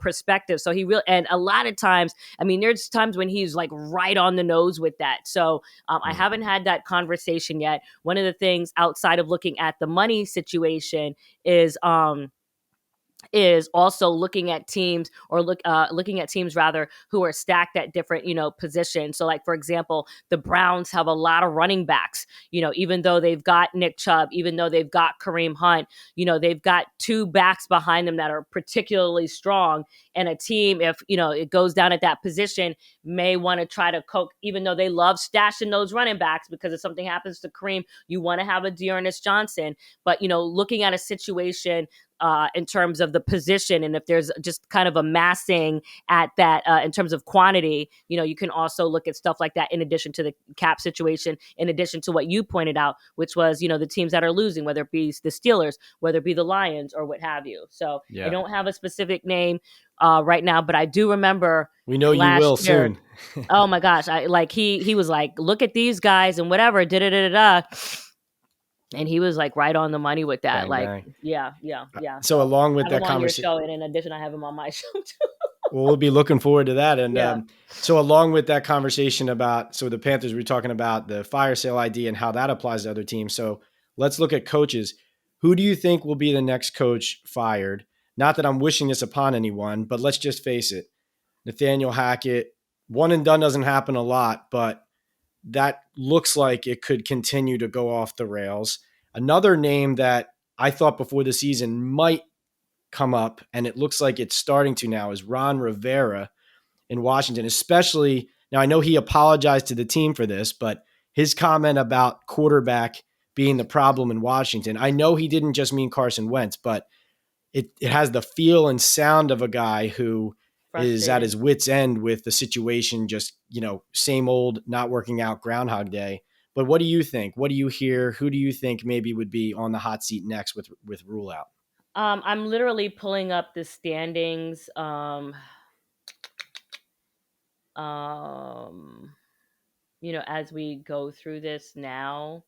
perspective. So and a lot of times, I mean, there's times when he's like right on the nose with that. So I haven't had that conversation yet. One of the things outside of looking at the money situation is also looking at teams, or looking at teams rather, who are stacked at different, positions. So like, for example, the Browns have a lot of running backs, even though they've got Nick Chubb, even though they've got Kareem Hunt, they've got two backs behind them that are particularly strong. And a team, if, it goes down at that position, may want to try to cope, even though they love stashing those running backs, because if something happens to Kareem, you want to have a Dearness Johnson. But, looking at a situation in terms of the position, and if there's just kind of a massing at that in terms of quantity, you can also look at stuff like that in addition to the cap situation, in addition to what you pointed out, which was, the teams that are losing, whether it be the Steelers, whether it be the Lions, or what have you. So I don't have a specific name right now, but I do remember we know you will year, soon. Oh my gosh. He was like, look at these guys and whatever, da da da da. And he was like right on the money with that. Bang, bang. Yeah. So along with that conversation, conversation, and in addition, I have him on my show too. well, we'll be looking forward to that. And Yeah. so along with that conversation about, so the Panthers, we're talking about the fire sale ID and how that applies to other teams. So let's look at coaches. Who do you think will be the next coach fired? Not that I'm wishing this upon anyone, but let's just face it. Nathaniel Hackett, one and done doesn't happen a lot, but that looks like it could continue to go off the rails. Another name that I thought before the season might come up, and it looks like it's starting to now, is Ron Rivera in Washington, especially now. I know he apologized to the team for this, but his comment about quarterback being the problem in Washington, I know he didn't just mean Carson Wentz, but it has the feel and sound of a guy who is at his wit's end with the situation, just, same old, not working out, Groundhog Day. But what do you think? What do you hear? Who do you think maybe would be on the hot seat next with Rhule out? I'm literally pulling up the standings. As we go through this now.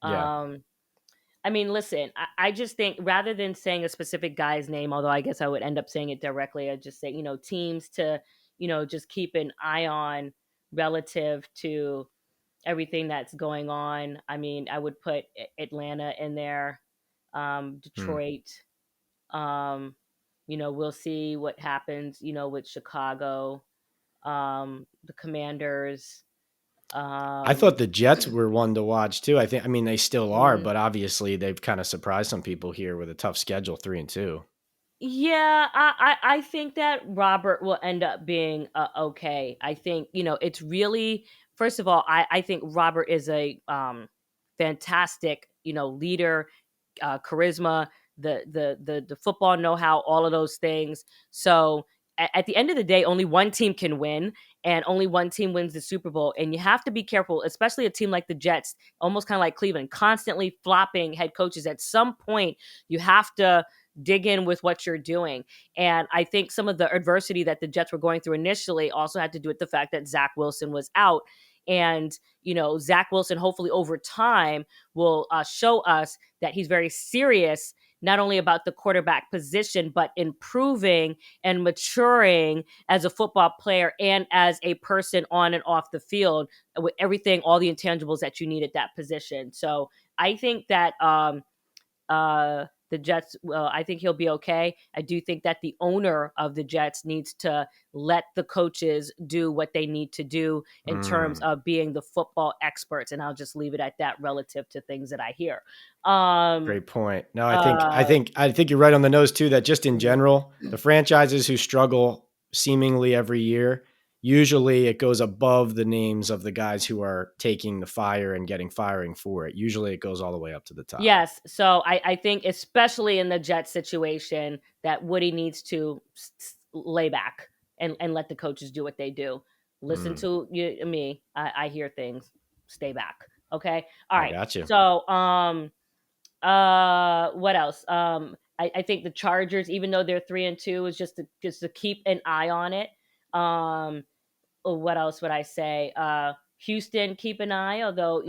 Yeah. I mean, listen, I just think, rather than saying a specific guy's name, although I guess I would end up saying it directly, I'd just say, teams to, just keep an eye on relative to everything that's going on. I mean, I would put Atlanta in there, Detroit. We'll see what happens, with Chicago, the Commanders. I thought the Jets were one to watch too. I mean, they still are, but obviously they've kind of surprised some people here with a tough schedule, 3-2. Yeah, I think that Robert will end up being okay. I think, it's really, first of all, I think Robert is a fantastic, leader, charisma, the football know-how, all of those things. So at the end of the day, only one team can win, and only one team wins the Super Bowl. And you have to be careful, especially a team like the Jets, almost kind of like Cleveland, constantly flopping head coaches. At some point, you have to dig in with what you're doing. And I think some of the adversity that the Jets were going through initially also had to do with the fact that Zach Wilson was out. And, Zach Wilson, hopefully over time, will show us that he's very serious, not only about the quarterback position, but improving and maturing as a football player and as a person on and off the field, with everything, all the intangibles that you need at that position. So I think that the Jets, well, I think he'll be okay. I do think that the owner of the Jets needs to let the coaches do what they need to do in terms of being the football experts. And I'll just leave it at that relative to things that I hear. Great point. No, I think you're right on the nose too, that just in general, the franchises who struggle seemingly every year, usually it goes above the names of the guys who are taking the fire and getting firing for it. Usually it goes all the way up to the top. Yes. So I think, especially in the Jets situation, that Woody needs to lay back and let the coaches do what they do. Listen to me. I hear things. Stay back. Okay. All I right. got you. So, what else? I think the Chargers, even though they're 3-2, is just to keep an eye on it. What else would I say? Houston, keep an eye. Although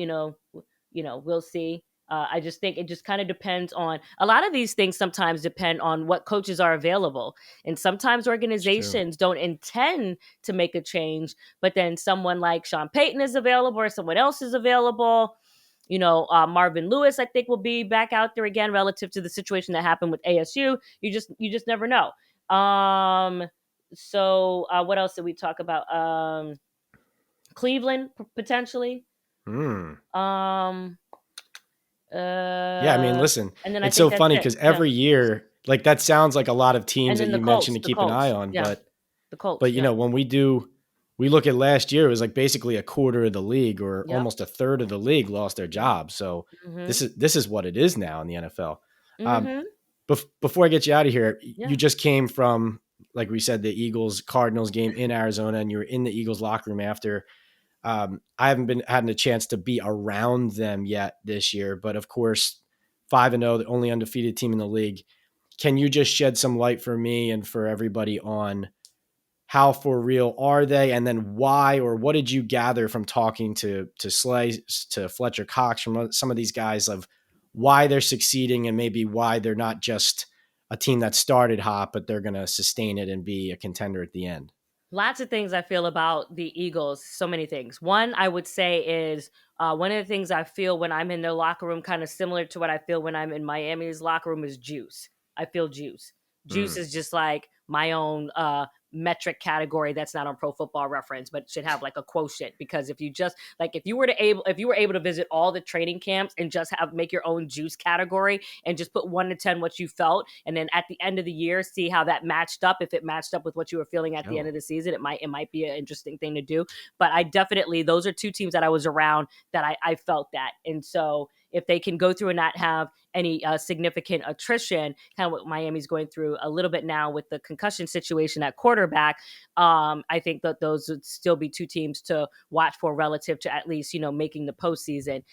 we'll see. I just think it just kind of depends on a lot of these things. Sometimes depend on what coaches are available, and sometimes It's true. organizations don't intend to make a change, but then someone like Sean Payton is available, or someone else is available. Marvin Lewis, I think, will be back out there again relative to the situation that happened with ASU. You just never know. What else did we talk about? Cleveland potentially. Hmm. Um, Yeah, I mean, uh, listen, and then I it's think so that's funny it. because Yeah, every year, like that sounds like a lot of teams and that then the you mentioned Colts, to keep an eye on, Yeah, the Colts. but Yeah. when we look at last year, it was like basically a quarter of the league or Yep. almost a third of the league lost their Yep. job. So Mhm. this is what it is now in the NFL. Um, Mhm. before I get you out of here, you Yeah. just came from, like we said, the Eagles Cardinals game in Arizona, and you were in the Eagles locker room after. I haven't been having a chance to be around them yet this year, but of course, 5-0, the only undefeated team in the league. Can you just shed some light for me and for everybody on how for real are they, and then why, or what did you gather from talking to Slay, to Fletcher Cox, from some of these guys, of why they're succeeding and maybe why they're not just a team that started hot, but they're going to sustain it and be a contender at the end? Lots of things I feel about the Eagles. So many things. One, I would say, is one of the things I feel when I'm in their locker room, kind of similar to what I feel when I'm in Miami's locker room, is juice. I feel juice. Juice Mm, is just like my own metric category that's not on Pro Football Reference, but should have like a quotient. Because if you were able to visit all the training camps and just make your own juice category and just put 1 to 10 what you felt, and then at the end of the year see how that matched up. If it matched up with what you were feeling at the end oh, of the season, it might be an interesting thing to do. But I definitely, those are two teams that I was around that I felt that. And so if they can go through and not have any significant attrition, kind of what Miami's going through a little bit now with the concussion situation at quarterback, I think that those would still be two teams to watch for relative to at least, making the postseason.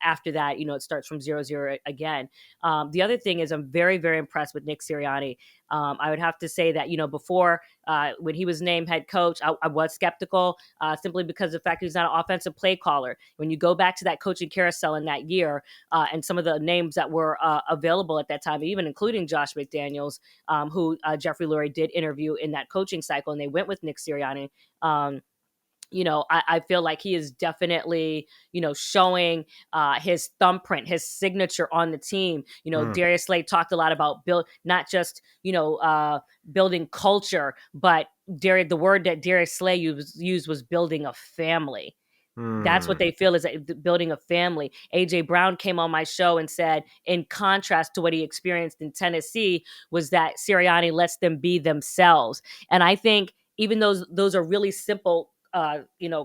After that, it starts from 0-0 again. The other thing is I'm very, very impressed with Nick Sirianni. I would have to say that, before when he was named head coach, I was skeptical simply because of the fact he's not an offensive play caller. When you go back to that coaching carousel in that year, and some of the names that were available at that time, even including Josh McDaniels, who Jeffrey Lurie did interview in that coaching cycle, and they went with Nick Sirianni. I feel like he is definitely, showing his thumbprint, his signature on the team. mm, Darius Slay talked a lot about not just, building culture, but the word that Darius Slay used was building a family. That's what mm. they feel is building a family. AJ Brown came on my show and said, in contrast to what he experienced in Tennessee, was that Sirianni lets them be themselves. And I think even those are really simple,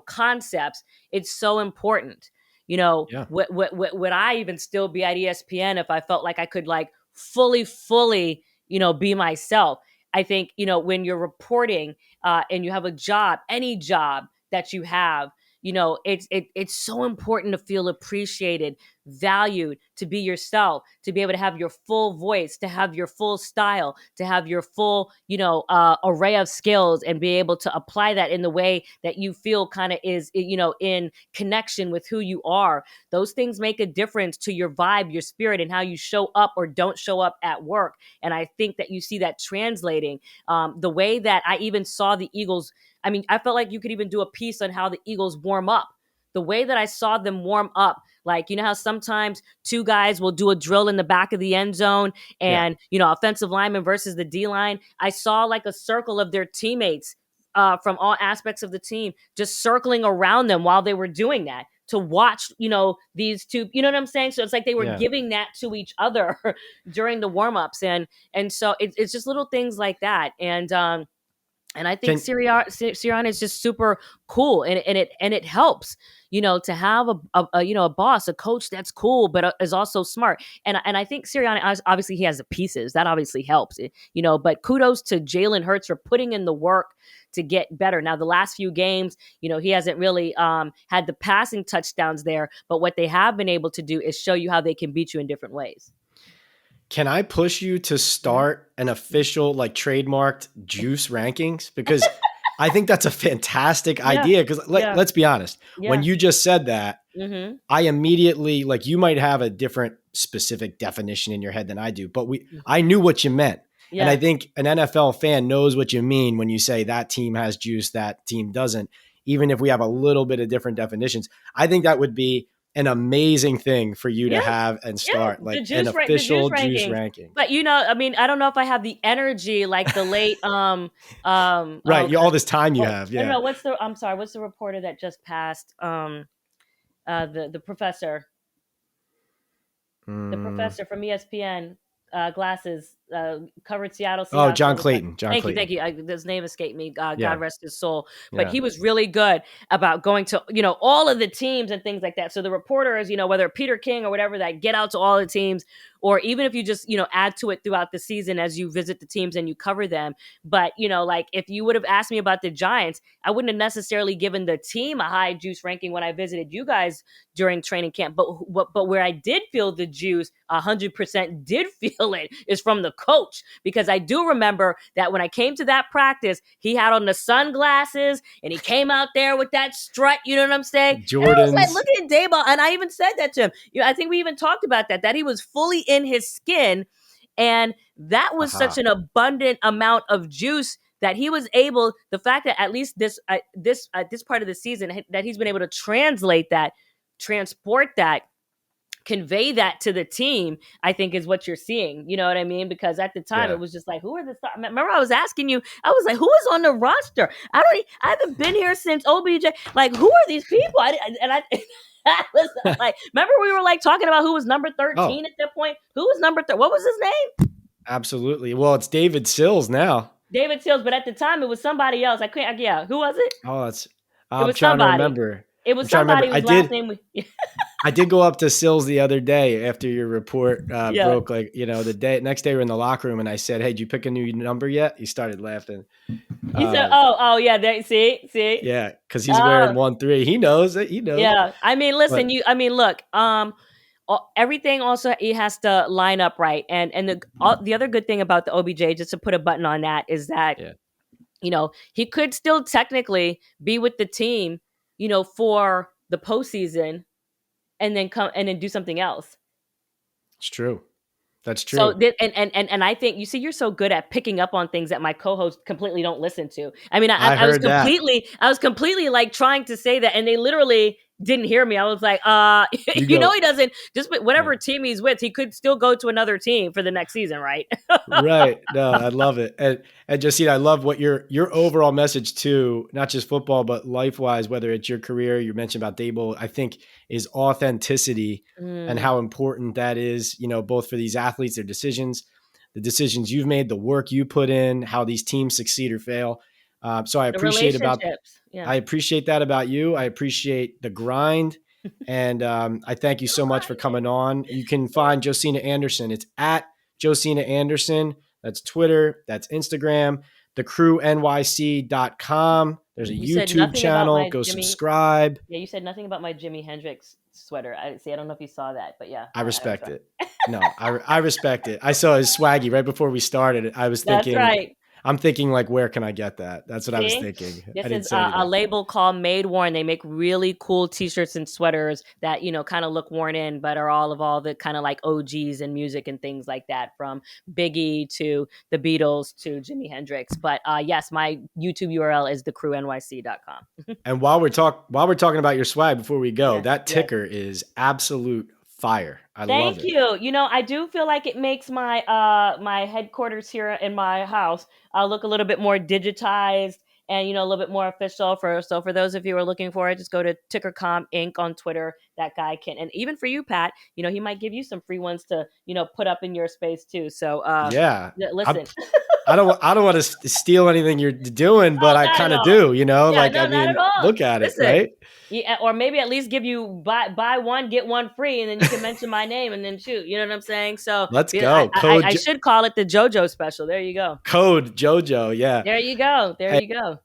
concepts, it's so important. Yeah, Would I even still be at ESPN if I felt like I could like fully, be myself? I think, when you're reporting and you have a job, any job that you have, it's so important to feel appreciated, valued, to be yourself, to be able to have your full voice, to have your full style, to have your full, array of skills, and be able to apply that in the way that you feel kind of is, in connection with who you are. Those things make a difference to your vibe, your spirit, and how you show up or don't show up at work. And I think that you see that translating. The way that I even saw the Eagles, I mean, I felt like you could even do a piece on how the Eagles warm up. The way that I saw them warm up, like, how sometimes two guys will do a drill in the back of the end zone, yeah, and, offensive lineman versus the D line. I saw like a circle of their teammates from all aspects of the team just circling around them while they were doing that, to watch, these two, you know what I'm saying? So it's like they were yeah. giving that to each other during the warm ups. And so it's just little things like that. And, And I think Sirianni is just super cool, and it helps, to have a boss, a coach that's cool, but is also smart. And I think Sirianni, obviously he has the pieces that obviously helps, But kudos to Jalen Hurts for putting in the work to get better. Now the last few games, he hasn't really had the passing touchdowns there, but what they have been able to do is show you how they can beat you in different ways. Can I push you to start an official, like, trademarked juice rankings? Because I think that's a fantastic idea. Because let's be honest, when you just said that, I immediately, like, you might have a different specific definition in your head than I do, but I knew what you meant. Yeah. And I think an NFL fan knows what you mean when you say that team has juice, that team doesn't, even if we have a little bit of different definitions. I think that would be an amazing thing for you to have and start, like an official juice ranking. But I don't know if I have the energy like the late right, all this time you have. Yeah. No, what's the reporter that just passed? The professor. The professor from ESPN, glasses, covered Seattle. Oh, John Clayton. Thank you. His name escaped me. God rest his soul. But he was really good about going to, all of the teams and things like that. So the reporters, whether Peter King or whatever, that get out to all the teams, or even if you just, add to it throughout the season as you visit the teams and you cover them. But, like if you would have asked me about the Giants, I wouldn't have necessarily given the team a high juice ranking when I visited you guys during training camp. But where I did feel the juice, 100% did feel it, is from the coach. Because I do remember that when I came to that practice, he had on the sunglasses and he came out there with that strut, you know what I'm saying? Jordans. And I was like, look at Daboll. And I even said that to him. I think we even talked about that he was fully in his skin. And that was such an abundant amount of juice that he was able, the fact that at least this part of the season, that he's been able to translate that, transport that, convey that to the team, I think is what you're seeing. You know what I mean? Because at the time it was just like, who are the stars? Remember I was asking you, I was like, who is on the roster? I haven't been here since OBJ. Like, who are these people? I was like, remember we were like talking about who was number 13 at that point? Who was number 13? What was his name? Absolutely. Well, it's David Sills now. David Sills, but at the time it was somebody else. I can't. Yeah, who was it? Oh, I'm trying to remember. It was somebody whose last name. I did go up to Sills the other day after your report broke. Like, the next day we're in the locker room and I said, "Hey, did you pick a new number yet?" He started laughing. He said, "Oh, yeah, see, yeah, because he's wearing 1-3. He knows it. He knows. Yeah, I mean, listen, look, everything also it has to line up right, and the other good thing about the OBJ, just to put a button on that, is that he could still technically be with the team, for the postseason, and then come and then do something else. It's true. That's true. So and I think you're so good at picking up on things that my co-hosts completely don't listen to. I mean, I was completely like trying to say that, and they literally didn't hear me. I was like, he doesn't, just whatever team he's with, he could still go to another team for the next season, right? Right. No, I love it. And Josina, I love what your overall message too, not just football, but life-wise, whether it's your career, you mentioned about Daboll, I think is authenticity and how important that is, both for these athletes, their decisions, the decisions you've made, the work you put in, how these teams succeed or fail. So I appreciate I appreciate that about you. I appreciate the grind. And I thank you so much for coming on. You can find Josina Anderson. It's at Josina Anderson. That's Twitter. That's Instagram. TheCrewNYC.com. There's a YouTube channel. Go subscribe. Yeah, you said nothing about my Jimi Hendrix sweater. I don't know if you saw that, but yeah. I respect it. No, I respect it. I saw his swaggy right before we started. I was thinking. That's right. I'm thinking, like, where can I get that? That's what I was thinking. This is a label called Made Worn. They make really cool T-shirts and sweaters that, kind of look worn in, but are all the kind of like OGs in music and things like that, from Biggie to the Beatles to Jimi Hendrix. But yes, my YouTube URL is thecrewnyc.com. And while we're talking about your swag, before we go, that ticker is absolute fire. I love it. Thank you. I do feel like it makes my my headquarters here in my house look a little bit more digitized and a little bit more official. For those of you who are looking for it, just go to TickerCom Inc. on Twitter. That guy can, and even for you, Pat, he might give you some free ones to put up in your space too. So listen. I don't want to steal anything you're doing, but Oh, I not at kind of all. do, Yeah, like, I no, not at mean, all. look at it, Listen, right? yeah, or maybe at least give you buy one get one free, and then you can mention my name, and then shoot. You know what I'm saying? So Let's yeah, go. I should call it the JoJo special. There you go. Code JoJo. Yeah. There you go. There Hey, you go.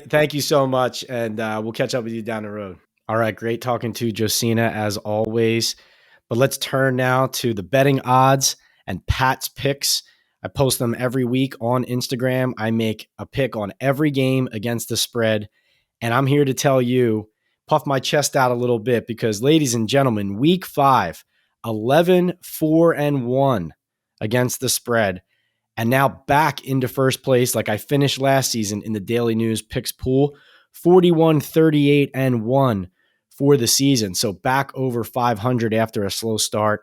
thank you so much. And we'll catch up with you down the road. All right. Great talking to Josina as always. But let's turn now to the betting odds and Pat's picks. I post them every week on Instagram. I make a pick on every game against the spread. And I'm here to tell you, puff my chest out a little bit because, ladies and gentlemen, week 5, 11-4-1 against the spread. And now back into first place, like I finished last season in the Daily News picks pool, 41-38-1 for the season. So back over 500 after a slow start,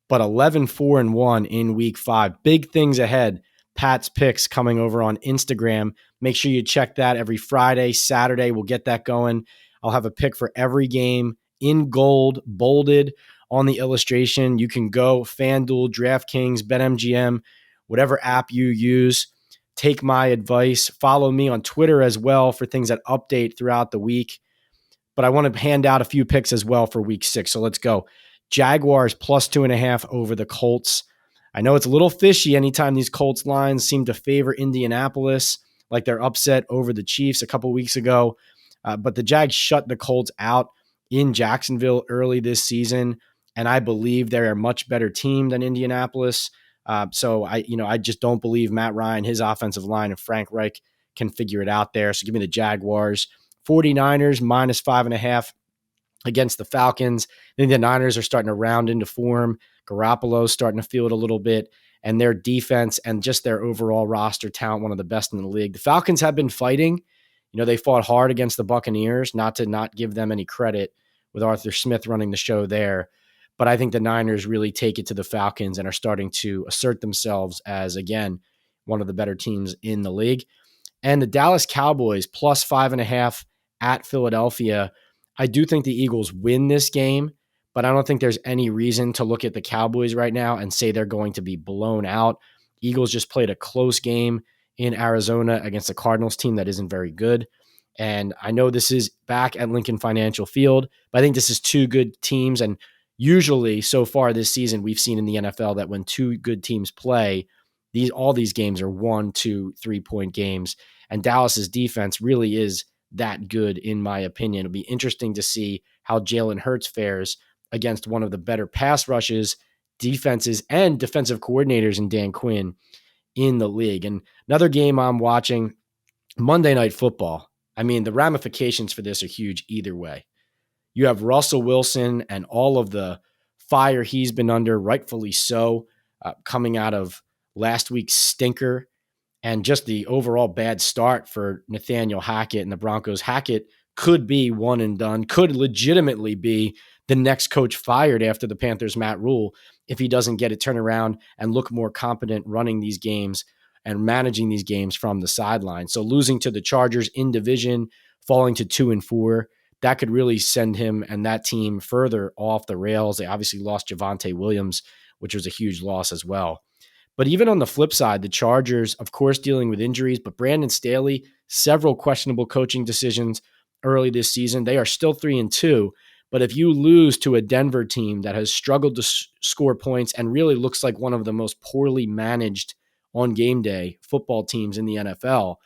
but 11-4-1 in week 5. Big things ahead. Pat's picks coming over on Instagram. Make sure you check that every Friday, Saturday. We'll get that going. I'll have a pick for every game in gold, bolded on the illustration. You can go FanDuel, DraftKings, BetMGM, whatever app you use. Take my advice. Follow me on Twitter as well for things that update throughout the week. But I want to hand out a few picks as well for week 6. So let's go. Jaguars plus 2.5 over the Colts. I know it's a little fishy anytime these Colts lines seem to favor Indianapolis, like their upset over the Chiefs a couple weeks ago. But the Jags shut the Colts out in Jacksonville early this season, and I believe they're a much better team than Indianapolis. So I just don't believe Matt Ryan, his offensive line, and Frank Reich can figure it out there. So give me the Jaguars. 49ers minus 5.5 against the Falcons. I think the Niners are starting to round into form. Garoppolo's starting to feel it a little bit, and their defense and just their overall roster talent, one of the best in the league. The Falcons have been fighting. They fought hard against the Buccaneers, not give them any credit with Arthur Smith running the show there. But I think the Niners really take it to the Falcons and are starting to assert themselves as, again, one of the better teams in the league. And the Dallas Cowboys plus 5.5 at Philadelphia. I do think the Eagles win this game, but I don't think there's any reason to look at the Cowboys right now and say they're going to be blown out. Eagles just played a close game in Arizona against a Cardinals team that isn't very good. And I know this is back at Lincoln Financial Field, but I think this is two good teams. And usually so far this season, we've seen in the NFL that when two good teams play, all these games are 1, 2, 3-point games. And Dallas's defense really is that good, in my opinion. It'll be interesting to see how Jalen Hurts fares against one of the better pass rushes, defenses, and defensive coordinators in Dan Quinn in the league. And another game I'm watching, Monday Night Football. I mean, the ramifications for this are huge either way. You have Russell Wilson and all of the fire he's been under, rightfully so, coming out of last week's stinker and just the overall bad start for Nathaniel Hackett and the Broncos. Hackett could be one and done, could legitimately be the next coach fired after the Panthers' Matt Rhule if he doesn't get it turned around and look more competent running these games and managing these games from the sideline. So losing to the Chargers in division, falling to 2-4, that could really send him and that team further off the rails. They obviously lost Javonte Williams, which was a huge loss as well. But even on the flip side, the Chargers, of course, dealing with injuries, but Brandon Staley, several questionable coaching decisions early this season. They are still 3-2. But if you lose to a Denver team that has struggled to score points and really looks like one of the most poorly managed on game day football teams in the NFL,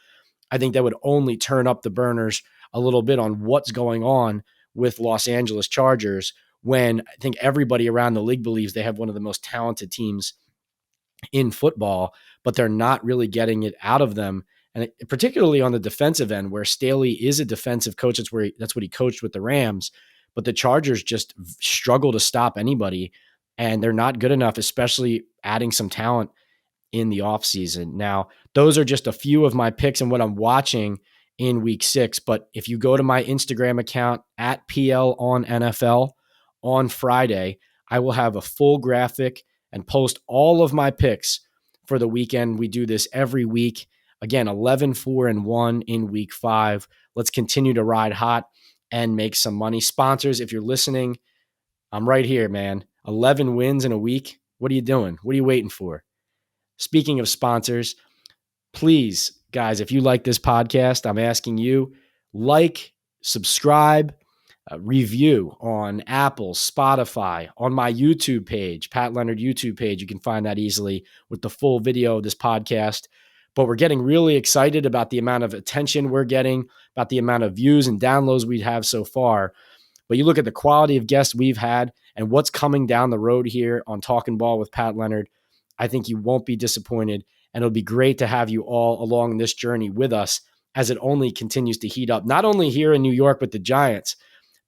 I think that would only turn up the burners a little bit on what's going on with Los Angeles Chargers when I think everybody around the league believes they have one of the most talented teams in football, but they're not really getting it out of them. And particularly on the defensive end, where Staley is a defensive coach, that's what he coached with the Rams. But the Chargers just struggle to stop anybody, and they're not good enough, especially adding some talent in the offseason. Now, those are just a few of my picks and what I'm watching in week 6. But if you go to my Instagram account at PL on NFL on Friday, I will have a full graphic and post all of my picks for the weekend. We do this every week. Again, 11-4-1 in week 5. Let's continue to ride hot and make some money. Sponsors, if you're listening, I'm right here, man. 11 wins in a week. What are you doing? What are you waiting for? Speaking of sponsors, please, guys, if you like this podcast, I'm asking you, like, subscribe, review on Apple, Spotify, on my YouTube page, Pat Leonard YouTube page. You can find that easily with the full video of this podcast. But we're getting really excited about the amount of attention we're getting, about the amount of views and downloads we have so far. But you look at the quality of guests we've had and what's coming down the road here on Talkin Ball with Pat Leonard, I think you won't be disappointed. And it'll be great to have you all along this journey with us as it only continues to heat up, not only here in New York with the Giants,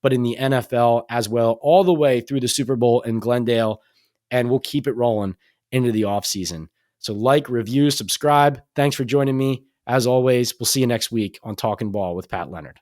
but in the NFL as well, all the way through the Super Bowl in Glendale. And we'll keep it rolling into the offseason. So like, review, subscribe. Thanks for joining me. As always, we'll see you next week on Talkin Ball with Pat Leonard.